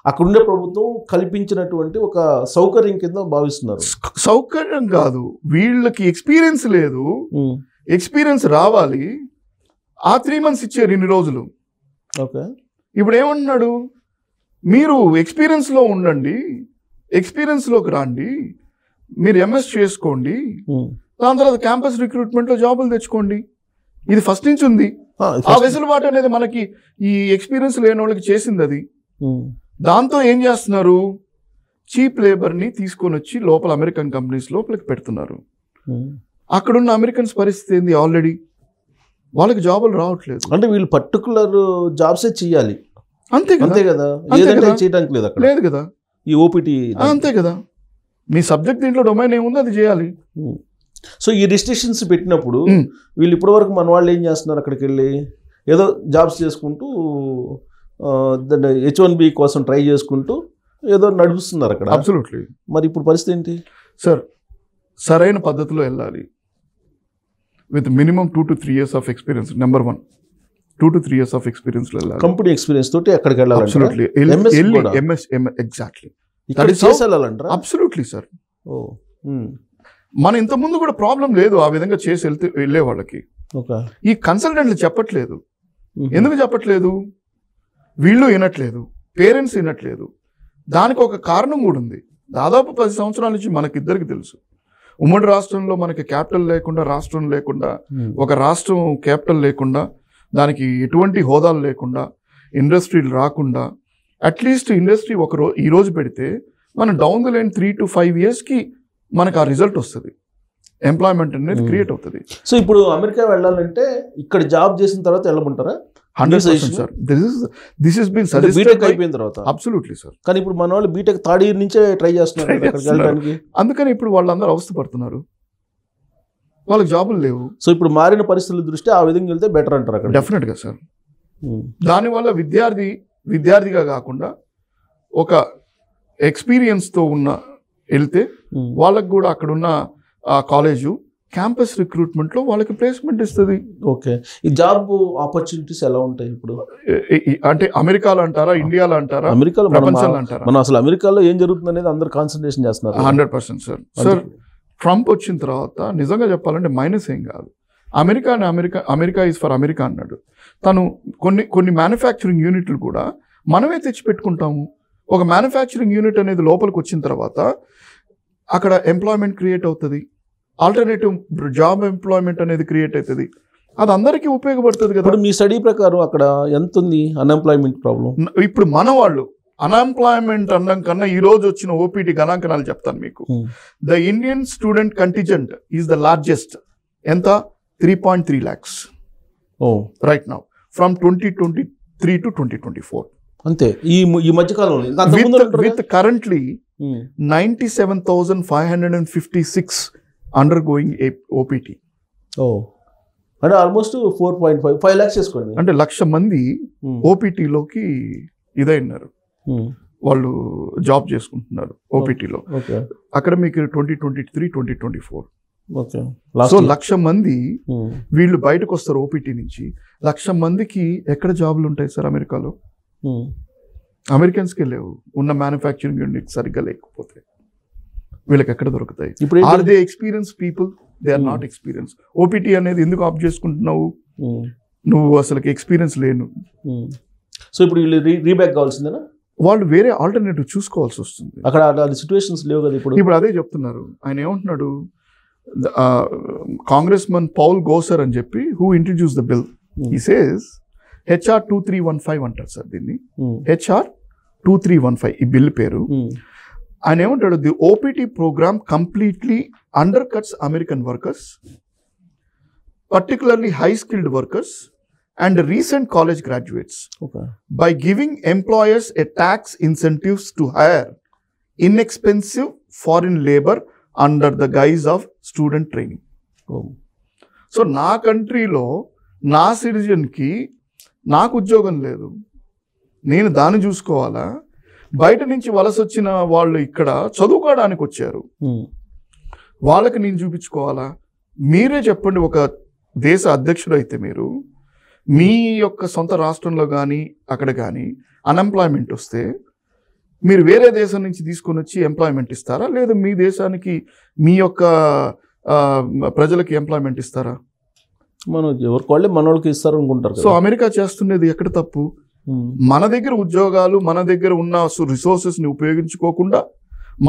అక్కడుండే ప్రభుత్వం కల్పించినటువంటి ఒక సౌకర్యం కింద భావిస్తున్నారు. సౌకర్యం కాదు, వీళ్ళకి ఎక్స్పీరియన్స్ లేదు, ఎక్స్పీరియన్స్ రావాలి. ఆ 3 months ఇచ్చారు ఇన్ని రోజులు. ఓకే, ఇప్పుడు ఏమంటున్నాడు, మీరు ఎక్స్పీరియన్స్లో ఉండండి, ఎక్స్పీరియన్స్లోకి రండి, మీరు MS చేసుకోండి, దాని తర్వాత క్యాంపస్ రిక్రూట్మెంట్లో జాబులు తెచ్చుకోండి. ఇది ఫస్ట్ నుంచి ఉంది. ఆ వెసులుబాటు అనేది మనకి ఈ ఎక్స్పీరియన్స్ లేని వాళ్ళకి చేసింది అది. దాంతో ఏం చేస్తున్నారు, చీప్ లేబర్ని తీసుకొని వచ్చి లోపల అమెరికన్ కంపెనీస్ లోపలికి పెడుతున్నారు. అక్కడున్న అమెరికన్స్ పరిస్థితి ఏంది, ఆల్రెడీ వాళ్ళకి జాబులు రావట్లేదు. అంటే వీళ్ళు పర్టికులర్ జాబ్సే చేయాలి, అంతే కదా, చేయడానికి లేదు కదా ఈ ఓపీటీ. అంతే కదా, మీ సబ్జెక్ట్ దీంట్లో డొమైన్ ఏముందో అది చేయాలి. సో ఈ రిస్ట్రిక్షన్స్ పెట్టినప్పుడు వీళ్ళు ఇప్పటివరకు మన వాళ్ళు ఏం చేస్తున్నారు, అక్కడికి వెళ్ళి ఏదో జాబ్స్ చేసుకుంటూ H1B కోసం ట్రై చేసుకుంటూ ఏదో నడుపుస్తున్నారు అక్కడ. అబ్సల్యూట్లీ. మరి ఇప్పుడు పరిస్థితి ఏంటి సార్? సరైన పద్ధతిలో వెళ్ళాలి, with minimum 2 to 3 years of experience. Number 1, 2 to 3 years of experience వెళ్ళాలి, కంపెనీ ఎక్స్పీరియన్స్ తోటి అక్కడికి వెళ్ళాలి. అబ్సల్యూట్లీ. ఎగ్జాక్ట్లీ. Absolutely sir. మన ఇంతకుముందు కూడా ప్రాబ్లం లేదు, ఆ విధంగా చేసి వెళ్ళే వాళ్ళకి. ఈ కన్సల్టెంట్లు చెప్పట్లేదు. ఎందుకు చెప్పట్లేదు? వీళ్ళు వినట్లేదు, పేరెంట్స్ వినట్లేదు. దానికి ఒక కారణం కూడా ఉంది. దాదాపు 10 సంవత్సరాల నుంచి మనకిద్దరికి తెలుసు, ఉమ్మడి రాష్ట్రంలో మనకి క్యాపిటల్ లేకుండా, రాష్ట్రం లేకుండా, ఒక రాష్ట్రం క్యాపిటల్ లేకుండా, దానికి ఎటువంటి హోదాలు లేకుండా, ఇండస్ట్రీలు రాకుండా, అట్లీస్ట్ ఇండస్ట్రీ ఈ రోజు పెడితే మనం డౌన్ ద లైన్ 3 to 5 yearsకి మనకు ఆ రిజల్ట్ వస్తుంది, ఎంప్లాయ్మెంట్ అనేది క్రియేట్ అవుతుంది. సో ఇప్పుడు అమెరికా వెళ్ళాలంటే ఇక్కడ జాబ్ చేసిన తర్వాత వెళ్ళమంటారా? 100% sir. This is been BTech suggested అయిపోయిన తర్వాత. Absolutely sir. కానీ ఇప్పుడు మన వాళ్ళు బీటెక్ థర్డ్ ఇయర్ నుంచే ట్రై చేస్తున్నారు Try అక్కడికి చేస్తున్నారు. వెళ్ళడానికి. అందుకని ఇప్పుడు వాళ్ళందరూ అవస్థ పడుతున్నారు, వాళ్ళకి జాబులు లేవు. సో ఇప్పుడు మారిన పరిస్థితుల దృష్ట్యా ఆ విధంగా వెళ్తే బెటర్ అంటారు అక్కడ. డెఫినెట్గా సార్. దానివల్ల విద్యార్థిగా కాకుండా ఒక ఎక్స్పీరియన్స్తో ఉన్న వెళ్తే వాళ్ళకు కూడా అక్కడున్న కాలేజు క్యాంపస్ రిక్రూట్మెంట్లో వాళ్ళకి ప్లేస్మెంట్ ఇస్తుంది. ఓకే, ఈ జాబ్ ఆపర్చునిటీస్ ఎలా ఉంటాయి ఇప్పుడు? అంటే అమెరికాలో అంటారా, ఇండియాలో అంటారా, అమెరికాలో ప్రపంచంలో అంటారా? మనం అసలు అమెరికాలో ఏం జరుగుతుంది అనేది అందరు కాన్సన్ట్రేషన్ చేస్తున్నారు. 100% సార్. సార్ ట్రంప్ వచ్చిన తర్వాత నిజంగా చెప్పాలంటే మైనస్ ఏం కాదు. అమెరికా ఈజ్ ఫర్ అమెరికా అన్నాడు తను. కొన్ని మ్యానుఫ్యాక్చరింగ్ యూనిట్లు కూడా మనమే తెచ్చి పెట్టుకుంటాము. ఒక మ్యానుఫ్యాక్చరింగ్ యూనిట్ అనేది లోపలికి వచ్చిన తర్వాత అక్కడ ఎంప్లాయ్మెంట్ క్రియేట్ అవుతుంది, ఆల్టర్నేటివ్ జాబ్ ఎంప్లాయ్మెంట్ అనేది క్రియేట్ అవుతుంది. అది అందరికీ ఉపయోగపడుతుంది కదా. ఇప్పుడు మీ స్టడీ ప్రకారం అక్కడ ఎంత ఉంది అన్ఎంప్లాయ్మెంట్ ప్రాబ్లం? ఇప్పుడు మన వాళ్ళు అన్ఎంప్లాయ్మెంట్ అనడం కన్నా ఈ రోజు వచ్చిన ఓపీటీ గణాంకనాలు చెప్తాను మీకు. The Indian student contingent is the largest. ఎంత? 3.3 lakhs right now from 2023 to 2024. అంతే ఈ మధ్య కాలంలో. With currently 97,556 undergoing OPT. అంటే ఆల్మోస్ట్ 4.5 lakhs చేసుకోండి. అంటే 1,00,000 మంది ఓపీటీలోకి ఇదైనారు, వాళ్ళు జాబ్ చేసుకుంటున్నారు ఓపీటీలో. అక్కడ మీకు 2023, 2024. సో 1,00,000 మంది వీళ్ళు బయటకు వస్తారు ఓపీటీ నుంచి. 1,00,000 మందికి ఎక్కడ జాబులు ఉంటాయి సార్ అమెరికాలో? అమెరికన్స్కి లేవు. ఉన్న మ్యానుఫ్యాక్చరింగ్ యూనిట్ సరిగ్గా లేకపోతే వీళ్ళకి ఎక్కడ దొరుకుతాయి? Are they experience people? They are not experience. OPT అనేది ఎందుకు ఆప్ చేసుకుంటున్నావు? నువ్వు అసలు ఎక్స్పీరియన్స్ లేను. సో ఇప్పుడు వీళ్ళు రీబ్యాక్ కావాల్సిందేనా? వాళ్ళు వేరే ఆల్టర్నేటివ్ చూసుకోవాల్సి వస్తుంది. అక్కడ సిచ్యువేషన్స్ లేవు కదా ఇప్పుడు. ఇప్పుడు అదే చెప్తున్నారు. ఆయన ఏమంటున్నాడు, కాంగ్రెస్మన్ పౌల్ గోసర్ అని చెప్పి who introduce the bill, he says HR 2315 అంటారు సార్ దీన్ని. HR 2315 ఈ బిల్ పేరు. ఆయన ఏమంటాడు, the OPT program completely under cuts American workers, particularly high skilled workers and recent college graduates by giving employers a tax incentives to hire inexpensive foreign labor under the guise of student training. So నా కంట్రీలో నా సిటిజన్కి నాకు ఉద్యోగం లేదు, నేను దాన్ని చూసుకోవాలా? బయట నుంచి వలస వచ్చిన వాళ్ళు ఇక్కడ చదువుకోవడానికి వచ్చారు, వాళ్ళకి నేను చూపించుకోవాలా? మీరే చెప్పండి, ఒక దేశ అధ్యక్షుడు అయితే మీరు మీ యొక్క సొంత రాష్ట్రంలో కానీ అక్కడ కానీ అన్ఎంప్లాయ్మెంట్ వస్తే మీరు వేరే దేశం నుంచి తీసుకొని వచ్చి ఎంప్లాయ్మెంట్ ఇస్తారా, లేదా మీ దేశానికి మీ యొక్క ప్రజలకి ఎంప్లాయ్మెంట్ ఇస్తారా? మనం ఎవరికి వాళ్ళే మన వాళ్ళకి ఇస్తారు అనుకుంటారు. సో అమెరికా చేస్తున్నది ఎక్కడ తప్పు? మన దగ్గర ఉద్యోగాలు, మన దగ్గర ఉన్న రిసోర్సెస్ని ఉపయోగించుకోకుండా,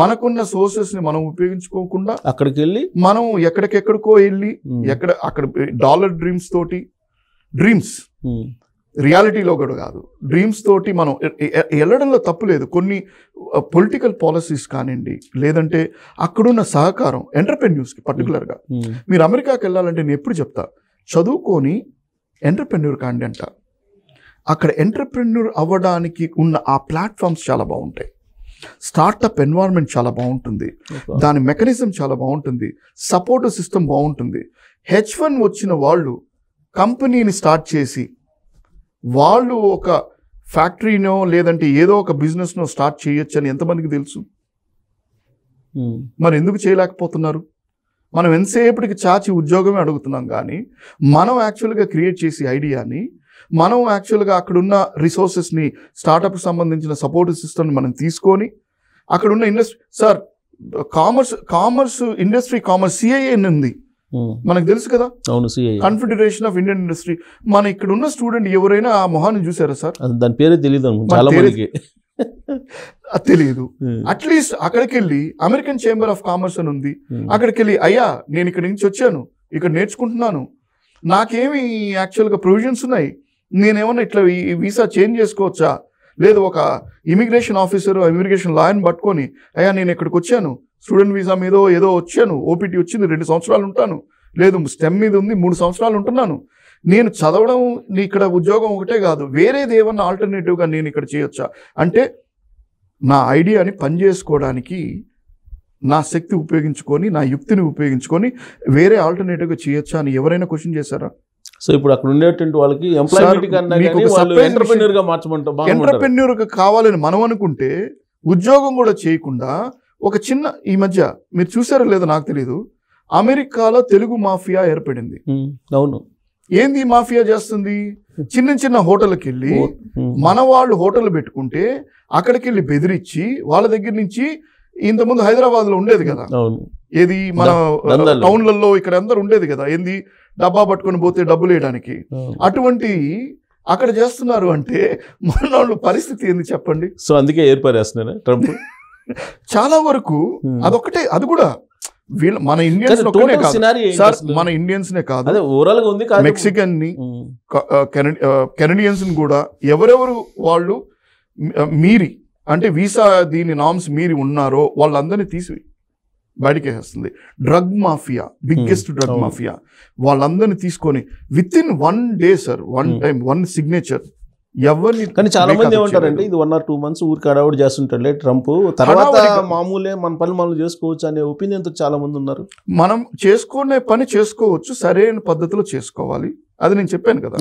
మనకున్న సోర్సెస్ని మనం ఉపయోగించుకోకుండా అక్కడికి వెళ్ళి మనం ఎక్కడికెక్కడికో వెళ్ళి అక్కడ డాలర్ డ్రీమ్స్ తోటి, డ్రీమ్స్ రియాలిటీలో కూడా కాదు, డ్రీమ్స్ తోటి మనం వెళ్ళడంలో తప్పు లేదు. కొన్ని పొలిటికల్ పాలసీస్ కానివ్వండి, లేదంటే అక్కడున్న సహకారం ఎంటర్ప్రెన్యూర్స్కి పర్టికులర్గా. మీరు అమెరికాకి వెళ్ళాలంటే నేను ఎప్పుడు చెప్తా, చదువుకొని ఎంటర్ప్రెన్యూర్ కాండి అంట. అక్కడ ఎంటర్ప్రెన్యూర్ అవ్వడానికి ఉన్న ఆ ప్లాట్ఫామ్స్ చాలా బాగుంటాయి, స్టార్టప్ ఎన్వైర్న్మెంట్ చాలా బాగుంటుంది, దాని మెకానిజం చాలా బాగుంటుంది, సపోర్ట్ సిస్టమ్ బాగుంటుంది. H1 వచ్చిన వాళ్ళు కంపెనీని స్టార్ట్ చేసి వాళ్ళు ఒక ఫ్యాక్టరీనో లేదంటే ఏదో ఒక బిజినెస్నో స్టార్ట్ చేయొచ్చు అని ఎంతమందికి తెలుసు? మరి ఎందుకు చేయలేకపోతున్నారు? మనం ఎంతసేపటికి చాచి ఉద్యోగమే అడుగుతున్నాం, కానీ మనం యాక్చువల్గా క్రియేట్ చేసే ఐడియాని, మనం యాక్చువల్గా అక్కడున్న రిసోర్సెస్ని, స్టార్టప్కి సంబంధించిన సపోర్ట్ సిస్టమ్ని మనం తీసుకొని అక్కడున్న industry, sir commerce industry, CII ఉంది మనకు తెలుసు కదా, కన్ఫెడరేషన్ ఆఫ్ ఇండియన్ ఇండస్ట్రీ. మన ఇక్కడ ఉన్న స్టూడెంట్ ఎవరైనా ఆ మొహాన్ని చూసారా సార్? దాని పేరే తెలియదు, తెలియదు. అట్లీస్ట్ అక్కడికి వెళ్ళి అమెరికన్ చేంబర్ ఆఫ్ కామర్స్ అని ఉంది, అక్కడికి వెళ్ళి అయ్యా నేను ఇక్కడ నుంచి వచ్చాను, ఇక్కడ నేర్చుకుంటున్నాను, నాకేమి యాక్చువల్గా ప్రొవిజన్స్ ఉన్నాయి, నేనేమన్నా ఇట్లా వీసా చేంజ్ చేసుకోవచ్చా? లేదు ఒక ఇమిగ్రేషన్ ఆఫీసర్, ఇమిగ్రేషన్ లాయర్ని పట్టుకొని అయ్యా నేను ఇక్కడికి వచ్చాను, స్టూడెంట్ వీసా మీద ఏదో వచ్చాను, ఓపీటీ వచ్చింది, 2 సంవత్సరాలు ఉంటాను, లేదు స్టెమ్ మీద ఉంది 3 సంవత్సరాలు ఉంటున్నాను, నేను చదవడం ఇక్కడ ఉద్యోగం ఒకటే కాదు, వేరేది ఏమన్నా ఆల్టర్నేటివ్గా నేను ఇక్కడ చేయొచ్చా అంటే నా ఐడియాని పనిచేసుకోవడానికి నా శక్తి ఉపయోగించుకొని నా యుక్తిని ఉపయోగించుకొని వేరే ఆల్టర్నేటివ్గా చేయొచ్చా అని ఎవరైనా క్వశ్చన్ చేశారా? సో ఇప్పుడు అక్కడ ఉండేటువంటి వాళ్ళకి ఎంటర్‌ప్రెన్యూర్‌గా కావాలని మనం అనుకుంటే ఉద్యోగం కూడా చేయకుండా ఒక చిన్న ఈ మధ్య మీరు చూసారో లేదో నాకు తెలియదు, అమెరికాలో తెలుగు మాఫియా ఏర్పడింది. అవును. ఏంది మాఫియా చేస్తుంది? చిన్న చిన్న హోటల్కి వెళ్ళి మన వాళ్ళు హోటల్ పెట్టుకుంటే అక్కడికి వెళ్ళి బెదిరించి వాళ్ళ దగ్గర నుంచి, ఇంతకుముందు హైదరాబాద్ లో ఉండేది కదా, ఏది మన టౌన్లలో ఇక్కడ అందరు ఉండేది కదా, ఏంది డబ్బా పట్టుకొని పోతే డబ్బులు వేయడానికి, అటువంటి అక్కడ చేస్తున్నారు అంటే మన వాళ్ళు పరిస్థితి ఏంది చెప్పండి. సో అందుకే ఏర్పడేస్తున్నారా ట్రంప్? చాలా వరకు అదొకటే, అది కూడా వీళ్ళు మన ఇండియన్స్ సార్, మన ఇండియన్స్నే కాదు, మెక్సికన్ ని కెనడియన్స్ ని కూడా ఎవరెవరు వాళ్ళు మీరి అంటే వీసా దీని నామ్స్ మీరి ఉన్నారో వాళ్ళందరినీ తీసి బయటికి వేస్తుంది. Drug mafia, biggest drug mafia, వాళ్ళందరినీ తీసుకొని with in 1 day sir, 1 time 1 signature ఎవరిని. కానీ చాలా మంది ఏమంటారంటే ఇది 1 or 2 months ఊరికి అడవుడు చేస్తుంటాడులే ట్రంప్, తర్వాత మామూలే మన పని మనం చేసుకోవచ్చు అనే ఒపీనియన్తో చాలా మంది ఉన్నారు. మనం చేసుకునే పని చేసుకోవచ్చు, సరైన పద్ధతిలో చేసుకోవాలి, అది నేను చెప్పాను కదా.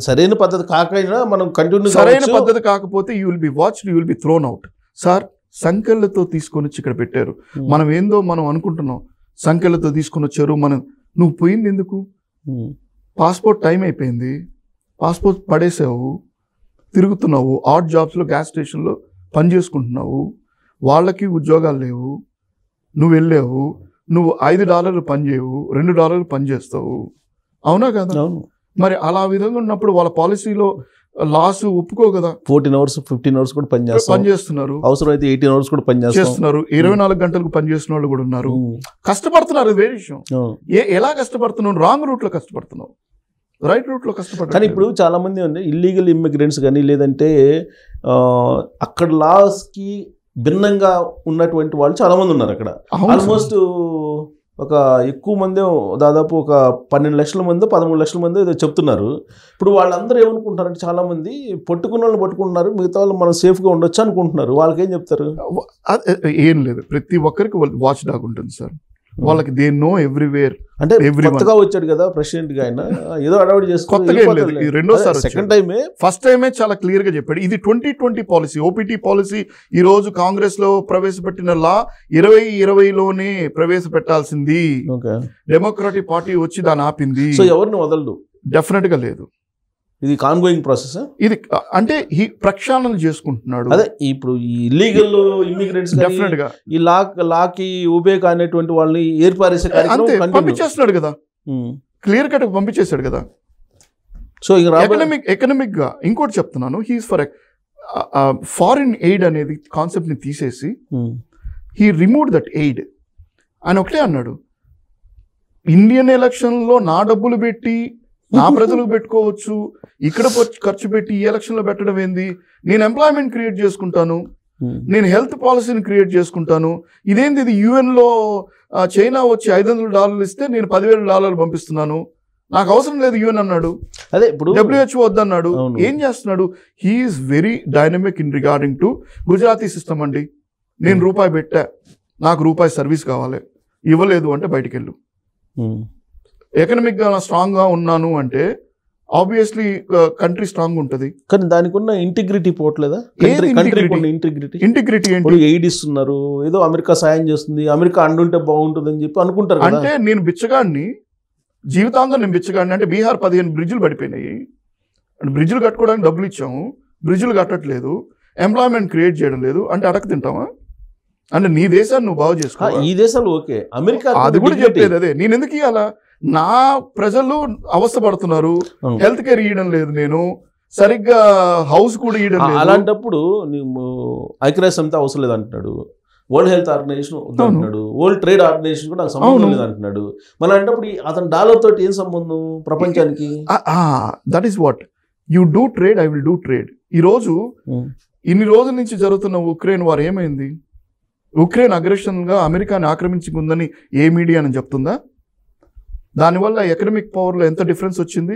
సరైన పద్ధతి కాకపోయినా మనం కంటిన్యూ, సరైన పద్ధతి కాకపోతే you will be watched, you will be throne out. Sir సంఖ్యలతో తీసుకొని వచ్చి ఇక్కడ పెట్టారు, మనం ఏందో మనం అనుకుంటున్నాం సంఖ్యలతో తీసుకొని వచ్చారు, మనం నువ్వు పోయింది ఎందుకు? పాస్పోర్ట్ టైం అయిపోయింది, పాస్పోర్ట్ పడేసావు, తిరుగుతున్నావు, ఆడ్ జాబ్స్లో గ్యాస్ స్టేషన్లో పని చేసుకుంటున్నావు, వాళ్ళకి ఉద్యోగాలు లేవు, నువ్వు వెళ్ళావు, నువ్వు $5 పని చేయవు, $2 పని చేస్తావు, అవునా కదా? మరి అలా విధంగా ఉన్నప్పుడు వాళ్ళ పాలసీలో లాస్ ఒప్పుకో కదా. 14 hours 15 hours కూడా పని చేస్తున్నారు, అవసరమైతే 18 hours కూడా పని చేస్తున్నారు, 24 గంటలకు పని చేసిన వాళ్ళు కూడా ఉన్నారు, కష్టపడుతున్నారు. వేరే విషయం, ఎలా కష్టపడుతున్నావు? రాంగ్ రూట్ లో కష్టపడుతున్నావు, రైట్ రూట్ లో కష్టపడుతున్నావు. కానీ ఇప్పుడు చాలా మంది ఉంది ఇల్లీగల్ ఇమ్మిగ్రెంట్స్ కానీ లేదంటే అక్కడ లాస్ కి భిన్నంగా ఉన్నటువంటి వాళ్ళు చాలా మంది ఉన్నారు అక్కడ. ఆల్మోస్ట్ ఒక ఎక్కువ మంది, దాదాపు ఒక 12 లక్షల మంది 13 లక్షల మంది ఏదో చెప్తున్నారు. ఇప్పుడు వాళ్ళందరూ ఏమనుకుంటారంటే చాలా మంది పట్టుకున్న వాళ్ళు పట్టుకుంటున్నారు, మిగతా వాళ్ళు మనం సేఫ్గా ఉండొచ్చు అనుకుంటున్నారు. వాళ్ళకి ఏం చెప్తారు? ఏం లేదు, ప్రతి ఒక్కరికి వాచ్ డాగ్ ఉంటుంది సార్, వాళ్ళకి దే నో ఎవ్రీవేర్. అంటే కొత్తగా వచ్చాడు కదా ప్రెసిడెంట్ గా, ఆయన ఏదో అడవాడు చేసుకుంటే రెండోసారి, సెకండ్ టైమే, ఫస్ట్ టైమే చాలా క్లియర్ గా చెప్పాడు ఇది 2020 పాలసీ, ఓపీటీ పాలసీ. ఈ రోజు కాంగ్రెస్ లో ప్రవేశపెట్టిన లా 2020లోనే ప్రవేశపెట్టాల్సింది, డెమోక్రాటిక్ పార్టీ వచ్చి దాన్ని ఆపింది. సో ఎవరిని వదలడు, డెఫినెట్ గా లేదు. ఇది కాన్గోయింగ్ ప్రాసెస్, ఇది అంటే ఈ ప్రక్షాళన చేసుకుంటున్నాడు. అదే ఇప్పుడు ఈ ఇల్లీగల్ ఇమ్మిగ్రెంట్స్ డెఫినెట్ గా ఈ లాకి ఉపయోగ అనేటువంటి వాళ్ళని ఏర్పారేసే పంపించేస్తున్నాడు కదా, క్లియర్ కట్ పంపించేశాడు కదా. సో ఎకనామిక్ గా ఇంకోటి చెప్తున్నాను, హీస్ ఫర్ ఫారిన్ ఎయిడ్ అనేది కాన్సెప్ట్ ని తీసేసి హీ రిమూవ్ దట్ ఎయిడ్ అని ఒకటే అన్నాడు. ఇండియన్ ఎలక్షన్ లో నా డబ్బులు పెట్టి నా ప్రజలకు పెట్టుకోవచ్చు, ఇక్కడ ఖర్చు పెట్టి ఈ ఎలక్షన్ లో పెట్టడం ఏంది? నేను ఎంప్లాయ్మెంట్ క్రియేట్ చేసుకుంటాను, నేను హెల్త్ పాలసీని క్రియేట్ చేసుకుంటాను. ఇదేంది, ఇది UN లో చైనా వచ్చి $500 ఇస్తే నేను $10,000 పంపిస్తున్నాను, నాకు అవసరం లేదు UN అన్నాడు. అదే ఇప్పుడు WHO వద్దన్నాడు. ఏం చేస్తున్నాడు? He's very dynamic in regarding to Gujarati system అండి. నేను రూపాయి పెట్టా, నాకు రూపాయి సర్వీస్ కావాలి, ఇవ్వలేదు అంటే బయటికి వెళ్ళు. ఎకనామిక్ గా స్ట్రాంగ్ గా ఉన్నాను అంటే ఆబ్వియస్లీ కంట్రీ స్ట్రాంగ్ ఉంటుంది. కానీ దానికి ఉన్న ఇంటిగ్రిటీ పోవట్లేదా? ఇంటిగ్రిటీ ఏంటి? ఎయిడ్ ఇస్తున్నారు, ఏదో అమెరికా సాయం చేస్తుంది, అమెరికా అండుంటే బాగుంటుంది అని చెప్పి అనుకుంటారు. అంటే నేను బిచ్చగాడిని, జీవితాంతం నేను బిచ్చగాడిని అంటే బీహార్ 15 బ్రిడ్జులు పడిపోయినాయి, బ్రిడ్జులు కట్టుకోవడానికి డబ్బులు ఇచ్చాము, బ్రిడ్జులు కట్టట్లేదు, ఎంప్లాయ్మెంట్ క్రియేట్ చేయడం లేదు అంటే అడగ తింటామా? అంటే నీ దేశాన్ని నువ్వు బాగు చేసుకో. ఈ దేశాలు ఓకే, అమెరికా అది కూడా చెప్పేది అదే. నేను ఎందుకు ఇవ్వాలా? నా ప్రజలు అవస్థ పడుతున్నారు, హెల్త్ కేర్ ఇవ్వడం లేదు, నేను సరిగ్గా హౌస్ కూడా ఇవ్వడం లేదు. అలాంటప్పుడు ఐక్యరాజ్య సమితి అవసరం లేదు అంటున్నాడు, వరల్డ్ హెల్త్ ఆర్గనైజేషన్ అంటున్నాడు, వరల్డ్ ట్రేడ్ ఆర్గనైజేషన్ కూడా నాకు సంబంధం లేదు అంటున్నాడు. మళ్ళీ అంటప్పుడు అతను డాలర్ తోటి ఏం సంబంధం ప్రపంచానికి? That is what you do trade, I will do trade. ఈరోజు ఇన్ని రోజుల నుంచి జరుగుతున్న ఉక్రెయిన్ వార్ ఏమైంది? ఉక్రెయిన్ అగ్రెషన్గా అమెరికాని ఆక్రమించుకుందని ఏ మీడియా అని చెప్తుందా? దానివల్ల ఎకనామిక్ పవర్లో ఎంత డిఫరెన్స్ వచ్చింది?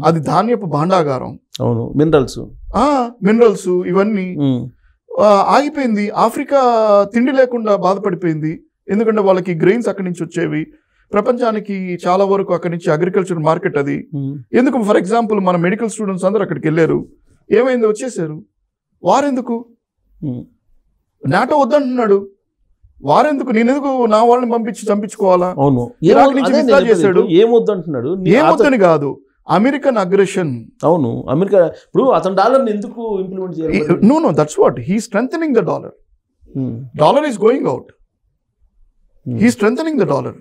అది ధాన్యపు భాండాగారం, అవును, మినరల్స్, మినరల్స్ ఇవన్నీ ఆగిపోయింది. ఆఫ్రికా తిండి లేకుండా బాధపడిపోయింది, ఎందుకంటే వాళ్ళకి గ్రెయిన్స్ అక్కడి నుంచి వచ్చేవి, ప్రపంచానికి చాలా వరకు అక్కడి నుంచి అగ్రికల్చర్ మార్కెట్ అది. ఎందుకు ఫర్ ఎగ్జాంపుల్ మన మెడికల్ స్టూడెంట్స్ అందరూ అక్కడికి వెళ్ళారు, ఏమైంది, వచ్చేసారు. వారెందుకు? నాటో వద్దంటున్నాడు, వారెందుకు? నేనెందుకు నా వాళ్ళని పంపించి చంపించుకోవాలా? అవును, చేశాడు. ఏమొద్దంటున్నాడు, ఏమొద్దని కాదు, అమెరికన్ అగ్రెషన్. అవును, అమెరికా ఇప్పుడు అతను డాలర్ ఎందుకు ఇంప్లిమెంట్ చేయాలి? No that's what he strengthening the dollar. Dollar is going out, he strengthening the dollar.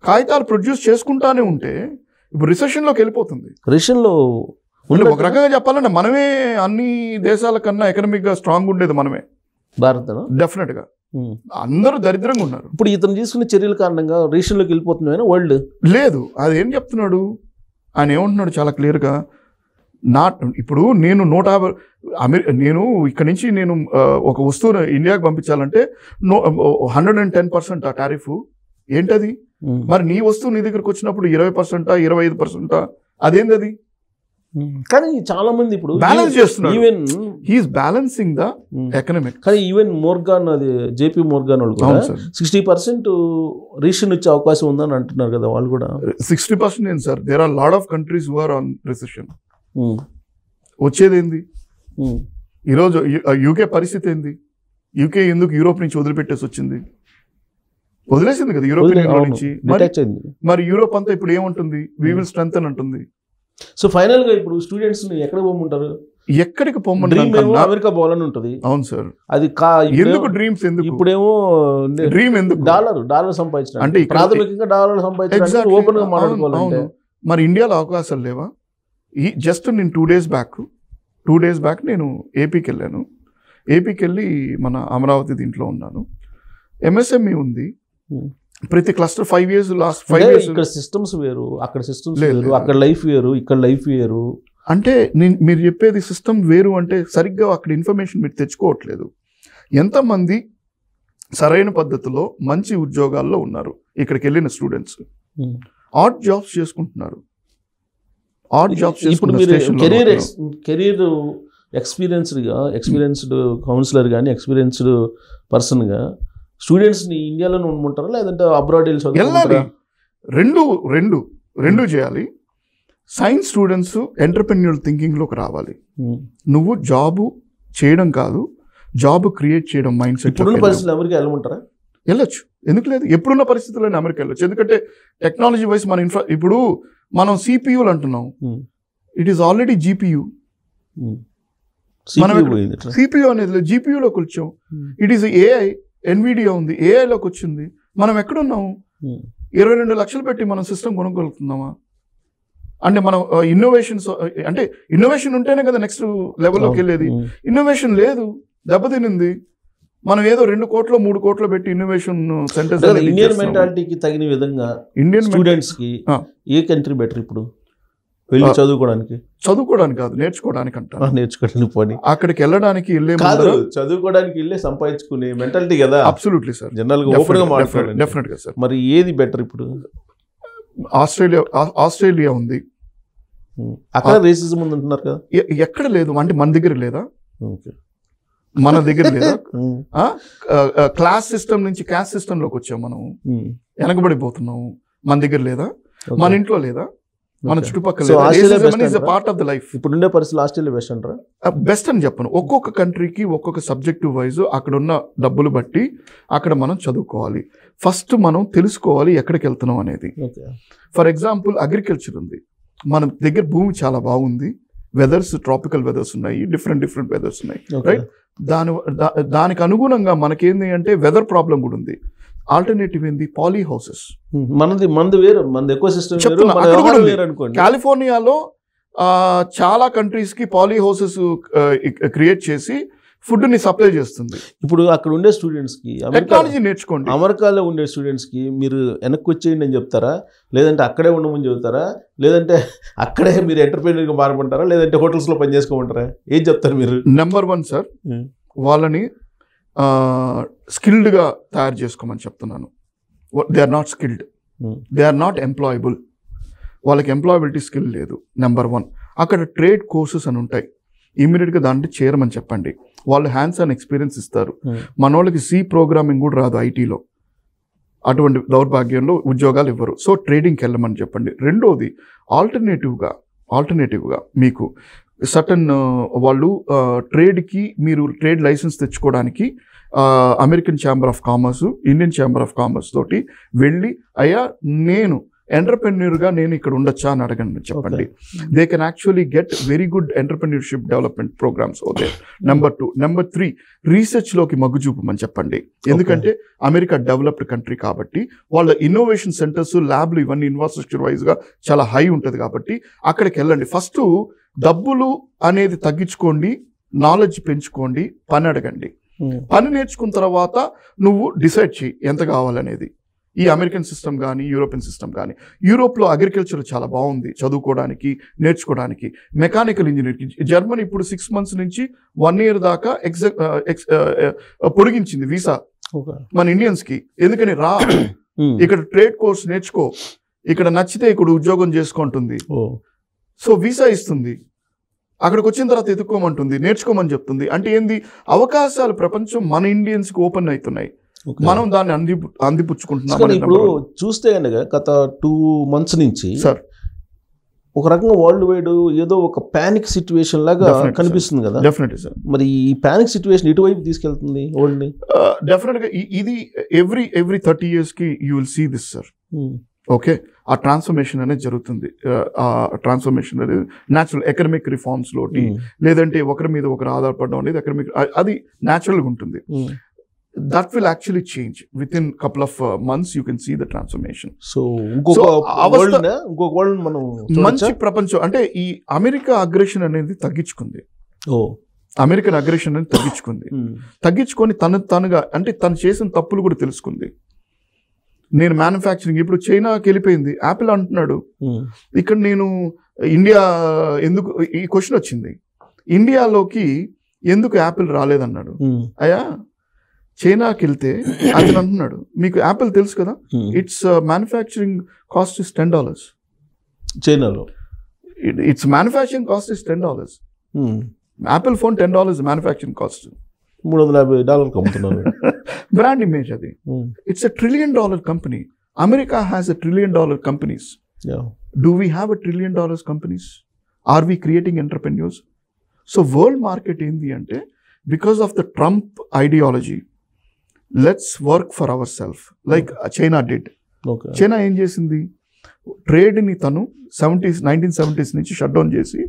కాగితాలు ప్రొడ్యూస్ చేసుకుంటానే ఉంటే ఇప్పుడు రిసెషన్ లోకి వెళ్ళిపోతుంది. రిసెషన్లో ఒక రకంగా చెప్పాలంటే మనమే అన్ని దేశాల కన్నా ఎకనామిక్ గా స్ట్రాంగ్ ఉండేది మనమే, భారత్ డెఫినెట్ గా. అందరూ దరిద్రంగా ఉన్నారు. ఇప్పుడు ఇతను తీసుకున్న చర్యల కారణంగా రిసెషన్లోకి వెళ్ళిపోతుంది వరల్డ్. లేదు, అది ఏం చెప్తున్నాడు ఆయన, ఏమంటున్నాడు చాలా క్లియర్గా, ఇప్పుడు నేను 150 నేను ఇక్కడ నుంచి నేను ఒక వస్తువును ఇండియాకి పంపించాలంటే 110% ఆ టారిఫ్. ఏంటది? మరి నీ వస్తువు నీ దగ్గరకు వచ్చినప్పుడు 20%, 25%, అదేంది అది? కానీ చాలా మంది ఇప్పుడు బ్యాలెన్స్ చేస్తున్నారు. Even he's balancing the economic. కానీ ఈవెన్ మోర్గాన్, అది జేపీ మోర్గాన్ వాళ్ళు కూడా 60% రిసెషన్ వచ్చే అవకాశం ఉందని అంటున్నారు కదా వాళ్ళు కూడా. 60% ఏంటి సార్? There are lot of countries who are on recession. వచ్చేది ఏంది? ఈరోజు యూకే పరిస్థితి ఏంది? యూకే ఎందుకు యూరోప్ నుంచి వదిలిపెట్టేసి వచ్చింది? వదిలేసింది కదా యూరోపియన్ యూనియన్ నుంచి. మరి యూరోప్ అంతా ఇప్పుడు ఏమంటుంది? వీ విల్ స్ట్రెంథెన్ అంటుంది. సో ఫైనల్ గా ఇప్పుడు స్టూడెంట్స్ ఎక్కడ పోమంటారు? ఎక్కడికి పోమంటారు? అమెరికా పోవాలని ఉంటుంది. అవును సార్. అది ఎందుకు డ్రీమ్స్? ఎందుకు ఇప్పుడేమో డ్రీమ్ ఎందుకు? డాలర్ సంపాదించడం, అంటే ప్రాథమికంగా డాలర్ సంపాదించడం ఓపెన్ గా మాట్లాడుకోవాలి. మరి ఇండియాలో అవకాశాలు లేవా? జస్ట్ నేను 2 days బ్యాక్ నేను ఏపీకి వెళ్ళాను. ఏపీకి వెళ్ళి మన అమరావతి దీంట్లో ఉన్నాను. MSME ఉంది. ప్రతి క్లస్టర్ 5 years, లాస్ట్ 5 years. ఇక్కడ సిస్టమ్స్ వేరు, అక్కడ సిస్టమ్స్ వేరు, అక్కడ లైఫ్ వేరు, ఇక్కడ లైఫ్ వేరు. అంటే మీరు చెప్పేది సిస్టమ్ వేరు అంటే సరిగ్గా అక్కడ ఇన్ఫర్మేషన్ మీరు తెచ్చుకోవట్లేదు. ఎంతమంది సరైన పద్ధతిలో మంచి ఉద్యోగాల్లో ఉన్నారు ఇక్కడికి వెళ్ళిన స్టూడెంట్స్? ఆడ్ జాబ్స్ చేసుకుంటున్నారు. ఇప్పుడు మీరు కెరీర్ ఎక్స్పీరియన్స్డ్ కౌన్సిలర్ కానీ ఎక్స్పీరియన్స్డ్ పర్సన్గా స్టూడెంట్స్ని ఇండియాలోనే ఉండమంటారా లేదంటే అబ్రాడ్ వెళ్ళాలి? రెండు చేయాలి. సైన్స్ స్టూడెంట్స్ ఎంటర్‌ప్రెన్యూర్ థింకింగ్లోకి రావాలి. నువ్వు జాబు చేయడం కాదు, జాబ్ క్రియేట్ చేయడం మైండ్ సెట్. ఇప్పుడున్న పరిస్థితుల్లో అమెరికా వెళ్ళమంటారా? వెళ్ళొచ్చు, ఎందుకు లేదు? ఎప్పుడున్న పరిస్థితుల్లో అమెరికా వెళ్ళొచ్చు. ఎందుకంటే టెక్నాలజీ వైజ్ మన ఇప్పుడు మనం సిపియూలు అంటున్నాం, ఇట్ ఈస్ ఆల్రెడీ జీపీయూ. మనం సిపియూ అనేది జీపీయూలోకి వచ్చాం. ఇట్ ఈస్ ఏఐ, ఎన్విడియా ఉంది, ఏఐలోకి వచ్చింది. మనం ఎక్కడున్నాము? 22 లక్షలు పెట్టి మనం సిస్టమ్ కొనుక్కోగలుగుతున్నామా? అంటే మనం ఇన్నోవేషన్స్, అంటే ఇన్నోవేషన్ ఉంటేనే కదా నెక్స్ట్ లెవెల్లోకి వెళ్ళేది. ఇన్నోవేషన్ లేదు, దెబ్బతినింది. మనం ఏదో 2 కోట్లు 3 కోట్లు పెట్టి ఇన్నోవేషన్ సెంటర్స్. ఇండియన్ మెంటాలిటీకి తగిన విధంగా ఇండియన్ స్టూడెంట్స్ కి ఏ కంట్రీ బెటర్ ఇప్పుడు వెళ్ళి చదువుకోవడానికి కాదు, నేర్చుకోవడానికి అంటారు. నేర్చుకోవడానికి పోనీ అక్కడికి వెళ్ళడానికి చదువుకోవడానికి వెళ్ళే సంపాదించుకునే మెంటాలిటీ కదా. అబ్సల్యూట్లీ సార్, జనరల్ గా ఓపెన్ గా మాట్లాడాలి. డెఫినెట్ గా సార్. మరి ఏది బెటర్ ఇప్పుడు? ఆస్ట్రేలియా ఉంది. అక్కడ రేసిజం ఉంది అంటున్నారు కదా. ఎక్కడ లేదు అంటే మన దగ్గర లేదా? మన దగ్గర లేదా? క్లాస్ సిస్టమ్ నుంచి క్యాస్ట్ సిస్టమ్ లోకి వచ్చాం మనం, వెనకబడిపోతున్నాము. మన దగ్గర లేదా? మన ఇంట్లో లేదా? మన చుట్టుపక్కల పార్ట్ ఆఫ్ ద లైఫ్. ఇప్పుడు ఉండే పరిస్థితులు ఆస్ట్రేలియా బెస్ట్ అంటారా? బెస్ట్ అని చెప్పను. ఒక్కొక్క కంట్రీకి ఒక్కొక్క సబ్జెక్టివ్ వైజ్ అక్కడ ఉన్న డబ్బులు బట్టి అక్కడ మనం చదువుకోవాలి. ఫస్ట్ మనం తెలుసుకోవాలి ఎక్కడికి వెళ్తున్నాం అనేది. ఫర్ ఎగ్జాంపుల్ అగ్రికల్చర్ ఉంది, మన దగ్గర భూమి చాలా బాగుంది, వెదర్స్ ట్రాపికల్ వెదర్స్ ఉన్నాయి, డిఫరెంట్ వెదర్స్ ఉన్నాయి, రైట్? దానికి అనుగుణంగా మనకేంది అంటే వెదర్ ప్రాబ్లం కూడా ఉంది. ఆల్టర్నేటివ్ ఏంది? Poly houses. మనది వేరు, మనది ఎకో సిస్టమ్ వేరు. కాలిఫోర్నియాలో చాలా కంట్రీస్ కి పాలీ హౌసెస్ క్రియేట్ చేసి ఫుడ్ ని సప్లై చేస్తుంది. ఇప్పుడు అక్కడ ఉండే స్టూడెంట్స్ కి టెక్నాలజీ నేర్చుకోండి. అమెరికాలో ఉండే స్టూడెంట్స్ కి మీరు వెనక్కి వచ్చేయండి అని చెప్తారా, లేదంటే అక్కడే ఉండమని చెప్తారా, లేదంటే అక్కడే మీరు ఎంటర్‌ప్రెన్యూర్ గా మారమంటారా, లేదంటే హోటల్స్ లో పని చేసుకోమంటారా? ఏం చెప్తారు మీరు? నెంబర్ 1 సార్, వాళ్ళని స్కిల్డ్గా తయారు చేసుకోమని చెప్తున్నాను. They are not skilled, they are not employable. వాళ్ళకి ఎంప్లాయబిలిటీ స్కిల్ లేదు. నెంబర్ 1. అక్కడ ట్రేడ్ కోర్సెస్ అని ఉంటాయి, ఇమీడియట్గా దాంట్లో చేరమని చెప్పండి, వాళ్ళు హ్యాండ్స్ ఆన్ ఎక్స్పీరియన్స్ ఇస్తారు. మన వాళ్ళకి సి ప్రోగ్రామింగ్ కూడా రాదు ఐటీలో, అటువంటి దౌర్భాగ్యంలో ఉద్యోగాలు ఇవ్వరు. సో ట్రేడింగ్కి వెళ్ళమని చెప్పండి. రెండోది ఆల్టర్నేటివ్గా మీకు సర్టన్ వాళ్ళు ట్రేడ్కి మీరు ట్రేడ్ లైసెన్స్ తెచ్చుకోవడానికి American chamber of commerce, Indian chamber of commerce తోటి వెళ్ళి అయ్యా నేను ఎంటర్ప్రెన్యూర్గా నేను ఇక్కడ ఉండొచ్చా అని అడగండి చెప్పండి. They can actually get very good entrepreneurship development programs అవుతాయి. నెంబర్ 2. నెంబర్ 3, రీసెర్చ్లోకి మగ్గు చూపమని చెప్పండి. ఎందుకంటే అమెరికా డెవలప్డ్ కంట్రీ కాబట్టి వాళ్ళ ఇన్నోవేషన్ సెంటర్స్, ల్యాబ్లు ఇవన్నీ ఇన్ఫ్రాస్ట్రక్చర్ వైజ్గా చాలా హై ఉంటుంది కాబట్టి అక్కడికి వెళ్ళండి. ఫస్ట్ డబ్బులు అనేది తగ్గించుకోండి, నాలెడ్జ్ పెంచుకోండి, పని అడగండి. పని నేర్చుకున్న తర్వాత నువ్వు డిసైడ్ చేయి ఎంత కావాలనేది. ఈ అమెరికన్ సిస్టమ్ కానీ యూరోపియన్ సిస్టమ్ కానీ, యూరోప్లో అగ్రికల్చర్ చాలా బాగుంది చదువుకోవడానికి, నేర్చుకోవడానికి. మెకానికల్ ఇంజనీరింగ్ జర్మనీ ఇప్పుడు 6 months నుంచి 1 year దాకా పొడిగించింది వీసా మన ఇండియన్స్కి. ఎందుకని రా ఇక్కడ ట్రేడ్ కోర్స్ నేర్చుకో, ఇక్కడ నచ్చితే ఇక్కడ ఉద్యోగం చేసుకుంటుంది, సో వీసా ఇస్తుంది, అక్కడికి వచ్చిన తర్వాత ఎదుర్కోమంటుంది, నేర్చుకోమని చెప్తుంది. అంటే ఏంది, అవకాశాలు ప్రపంచం మన ఇండియన్స్కి ఓపెన్ అవుతున్నాయి, మనం దాన్ని అందిపుచ్చుకుంటున్నాం. ఇప్పుడు చూస్తే కనుక గత 2 months నుంచి సార్ ఒక రకంగా వరల్డ్ వైడ్ ఏదో ఒక పానిక్ సిచ్యువేషన్ లాగా కనిపిస్తుంది కదా. Definitely sir. మరి ఈ పానిక్ సిచ్యువేషన్ ఇటువైపు తీసుకెళ్తుంది వరల్డ్ ని. డెఫినెట్గా ఇది ఎవ్రీ 30 yearsకి you will see this sir. Okay, ఆ ట్రాన్స్ఫర్మేషన్ అనేది జరుగుతుంది. ఆ ట్రాన్స్ఫర్మేషన్ అనేది న్యాచురల్ ఎకనమిక్ రిఫార్మ్స్ లోటి, లేదంటే ఒకరి మీద ఒకరు ఆధారపడడం అనేది ఎకనమిక్, అది న్యాచురల్గా ఉంటుంది. That will actually change within couple of months. You can see the transformation. So మంచి ప్రపంచం అంటే ఈ అమెరికా అగ్రెషన్ అనేది తగ్గించుకుంది. అమెరికన్ అగ్రెషన్ అనేది తగ్గించుకొని తనుగా అంటే తను చేసిన తప్పులు కూడా తెలుసుకుంది. నేను మ్యానుఫ్యాక్చరింగ్ ఇప్పుడు చైనాకి వెళ్ళిపోయింది, యాపిల్ అంటున్నాడు. ఇక్కడ నేను ఇండియా ఎందుకు, ఈ క్వశ్చన్ వచ్చింది, ఇండియాలోకి ఎందుకు యాపిల్ రాలేదన్నాడు. అయ్యా చైనాకి వెళ్తే అతను అంటున్నాడు, మీకు యాపిల్ తెలుసు కదా, ఇట్స్ మ్యానుఫ్యాక్చరింగ్ కాస్ట్ ఇస్ $10. చైనాలో it's manufacturing cost is $10. Apple phone $10 manufacturing cost, $350 అమ్ముతున్నారు. బ్రాండ్ ఇమేజ్ అది. It's $1 trillion company. America has $1 trillion companies. Do we have $1 trillion companies? Are we creating entrepreneurs? So world market ఏంది అంటే, because of the Trump ideology, let's work for our self like China did. China ఏం చేసింది, ట్రేడ్ని తను 1970s నుంచి shut down చేసి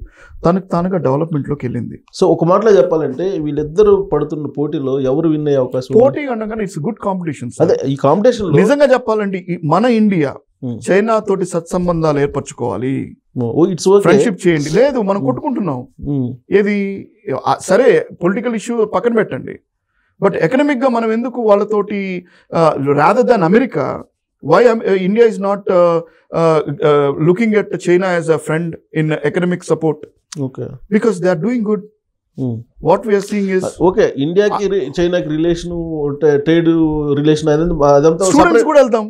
తనకు తానుగా డెవలప్మెంట్లోకి వెళ్ళింది. సో ఒక మాటలో చెప్పాలంటే వీళ్ళిద్దరూ పడుతున్న పోటీలో ఎవరు విన్ అయ్యే అవకాశం? పోటీ అనగానే ఇట్స్ గుడ్ కాంపిటీషన్. అదే ఈ కాంపిటీషన్ నిజంగా చెప్పాలంటే మన ఇండియా చైనా తోటి సత్సంబంధాలు ఏర్పరచుకోవాలి, ఫ్రెండ్షిప్ చేయండి. లేదు, మనం కొట్టుకుంటున్నాం. ఏది సరే, పొలిటికల్ ఇష్యూ పక్కన పెట్టండి, బట్ ఎకనామిక్ గా మనం ఎందుకు వాళ్ళతోటి, rather than America, why India is not looking at China as a friend in economic support? Okay, because they are doing good. What we are seeing is okay, India ki China ki relation, trade relation adanతా students కూడా వెళ్తాం,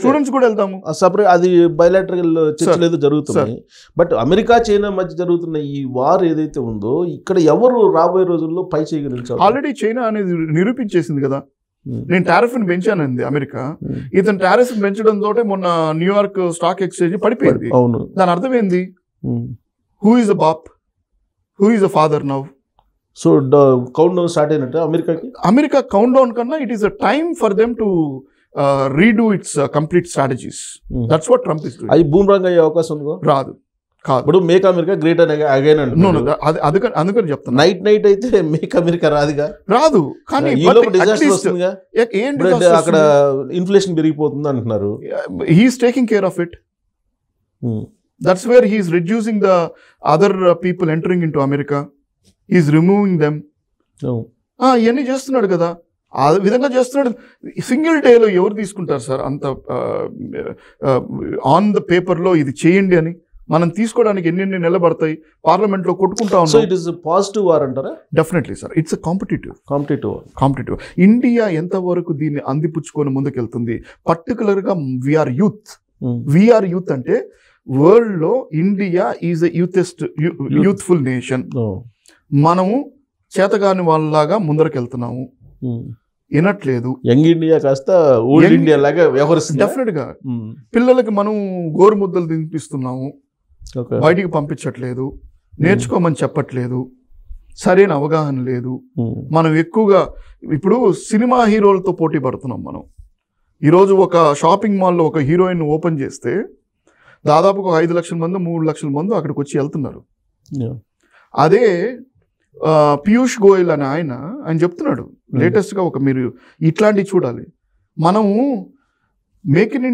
students కూడా వెళ్తాము, separate అది bilateral చర్చలు ఏదో జరుగుతున్నాయి. But America China మధ్య జరుగుతున్న ఈ వార్ ఏదైతే ఉందో, ఇక్కడ ఎవరు రాబోయే రోజుల్లో పై చేయగలిగారు? ఆల్రెడీ చైనా అనేది నిరూపించేసింది కదా, నేను టారిఫ్ని పెంచానంది అమెరికా. ఇతను టారిఫ్ పెంచడం తోటే మొన్న న్యూయార్క్ స్టాక్ ఎక్స్చేంజ్ పడిపోయింది. అవును, దాని అర్థం ఏంది? హూ ఈజ్ ద బాప్, who is the father now? So count down start అయినట్టు అమెరికాకి. అమెరికా కౌంట్ డౌన్ కన్నా it is a time for them to redo it's complete strategies. That's what Trump is doing. అది boomerang అయ్యే అవకాశం రాదు. ఇప్పుడు make America great again అందుకని చెప్తాను. నైట్ అయితే మేక్ అమెరికా రాదు, కానీ అక్కడ ఇన్ఫ్లేషన్ పెరిగిపోతుంది అంటున్నారు. He's taking care of it. That's where he's reducing the other people entering in to America, he's removing them. ఇవన్నీ చేస్తున్నాడు కదా, ఆ విధంగా చేస్తున్నాడు. సింగిల్ డేలో ఎవరు తీసుకుంటారు సార్ అంత ఆన్ ద పేపర్లో ఇది చేయండి అని? మనం తీసుకోవడానికి ఎన్ని నిలబడతాయి, పార్లమెంట్లో కొట్టుకుంటా ఉన్నాం. So it is positive war అంటారా? Definitely sir, it's competitive. India ఎంతవరకు దీన్ని అందిపుచ్చుకొని ముందుకెళ్తుంది? పర్టికులర్గా వీఆర్ యూత్ అంటే వరల్డ్లో India is a youthful nation. మనము చేతగాని వాళ్ళలాగా ముందరకెళ్తున్నాము, వినట్లేదు. యంగ్ ఇండియా కాస్త ఓల్డ్ ఇండియా లాగా వ్యవహరిస్తుంది. డెఫినెట్గా పిల్లలకి మనం గోరుముద్దలు తినిపిస్తున్నాము, బయటికి పంపించట్లేదు, నేర్చుకోమని చెప్పట్లేదు, సరైన అవగాహన లేదు. మనం ఎక్కువగా ఇప్పుడు సినిమా హీరోలతో పోటీ పడుతున్నాం. మనం ఈరోజు ఒక షాపింగ్ మాల్లో ఒక హీరోయిన్ ఓపెన్ చేస్తే దాదాపుగా 5 లక్షల మంది 3 లక్షల మంది అక్కడికి వచ్చి వెళ్తున్నారు. అదే పీయూష్ గోయల్ అని ఆయన చెప్తున్నాడు లేటెస్ట్గా, మీరు ఇట్లాంటివి చూడాలి. మనము మేక్ ఇన్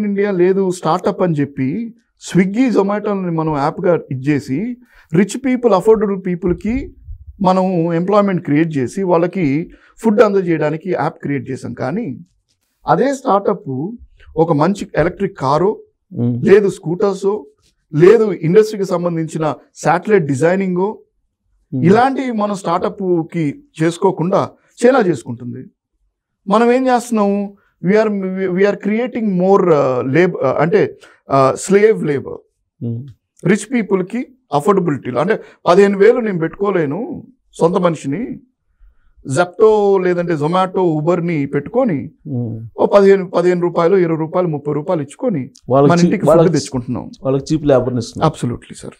ఇండియా లేదు స్టార్టప్ అని చెప్పి స్విగ్గీ జొమాటోని మనం యాప్గా ఇచ్చేసి రిచ్ పీపుల్ అఫోర్డబుల్ పీపుల్కి మనం ఎంప్లాయ్మెంట్ క్రియేట్ చేసి వాళ్ళకి ఫుడ్ అందజేయడానికి యాప్ క్రియేట్ చేసాం. కానీ అదే స్టార్టప్ ఒక మంచి ఎలక్ట్రిక్ కారు లేదు, స్కూటర్సో లేదు, ఇండస్ట్రీకి సంబంధించిన శాటిలైట్ డిజైనింగో ఇలాంటివి మనం స్టార్టప్కి చేసుకోకుండా చైనా చేసుకుంటుంది. మనం ఏం చేస్తున్నాము, వీఆర్ క్రియేటింగ్ మోర్ లేబర్, అంటే స్లేవ్ లేబర్. రిచ్ పీపుల్కి అఫోర్డబిలిటీలో అంటే 15,000 నేను పెట్టుకోలేను సొంత మనిషిని, జెప్టో లేదంటే జొమాటో ఊబర్ని పెట్టుకొని 15 రూపాయలు 20 రూపాయలు 30 రూపాయలు ఇచ్చుకొని మన ఇంటికి ఫుడ్ తెచ్చుకుంటున్నాం. వాళ్ళకి cheap labour. Absolutely sir.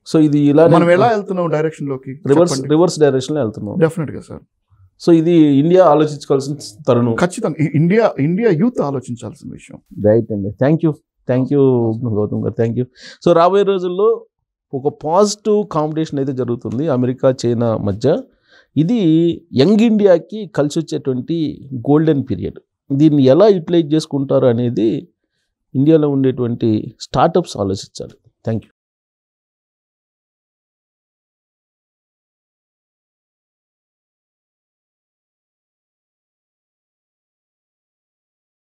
So ఇది ఇలా మనం ఎలా వెళ్తున్నాం డైరెక్షన్లోకి, రివర్స్ డైరెక్షన్లో వెళ్తున్నాం. డెఫినెట్గా సార్. సో ఇది ఇండియా ఆలోచించుకోవాల్సిన తరుణం. ఖచ్చితంగా ఇండియా యూత్ ఆలోచించాల్సిన విషయం. రైట్ అండి. థ్యాంక్ యూ గౌతమ్ గారు, థ్యాంక్ యూ. సో రాబోయే రోజుల్లో ఒక పాజిటివ్ కాంపిటీషన్ అయితే జరుగుతుంది అమెరికా చైనా మధ్య. ఇది యంగ్ ఇండియాకి కలిసి వచ్చేటువంటి గోల్డెన్ పీరియడ్. దీన్ని ఎలా యూటిలైజ్ చేసుకుంటారు అనేది ఇండియాలో ఉండేటువంటి స్టార్టప్స్ ఆలోచించాలి. Thank you.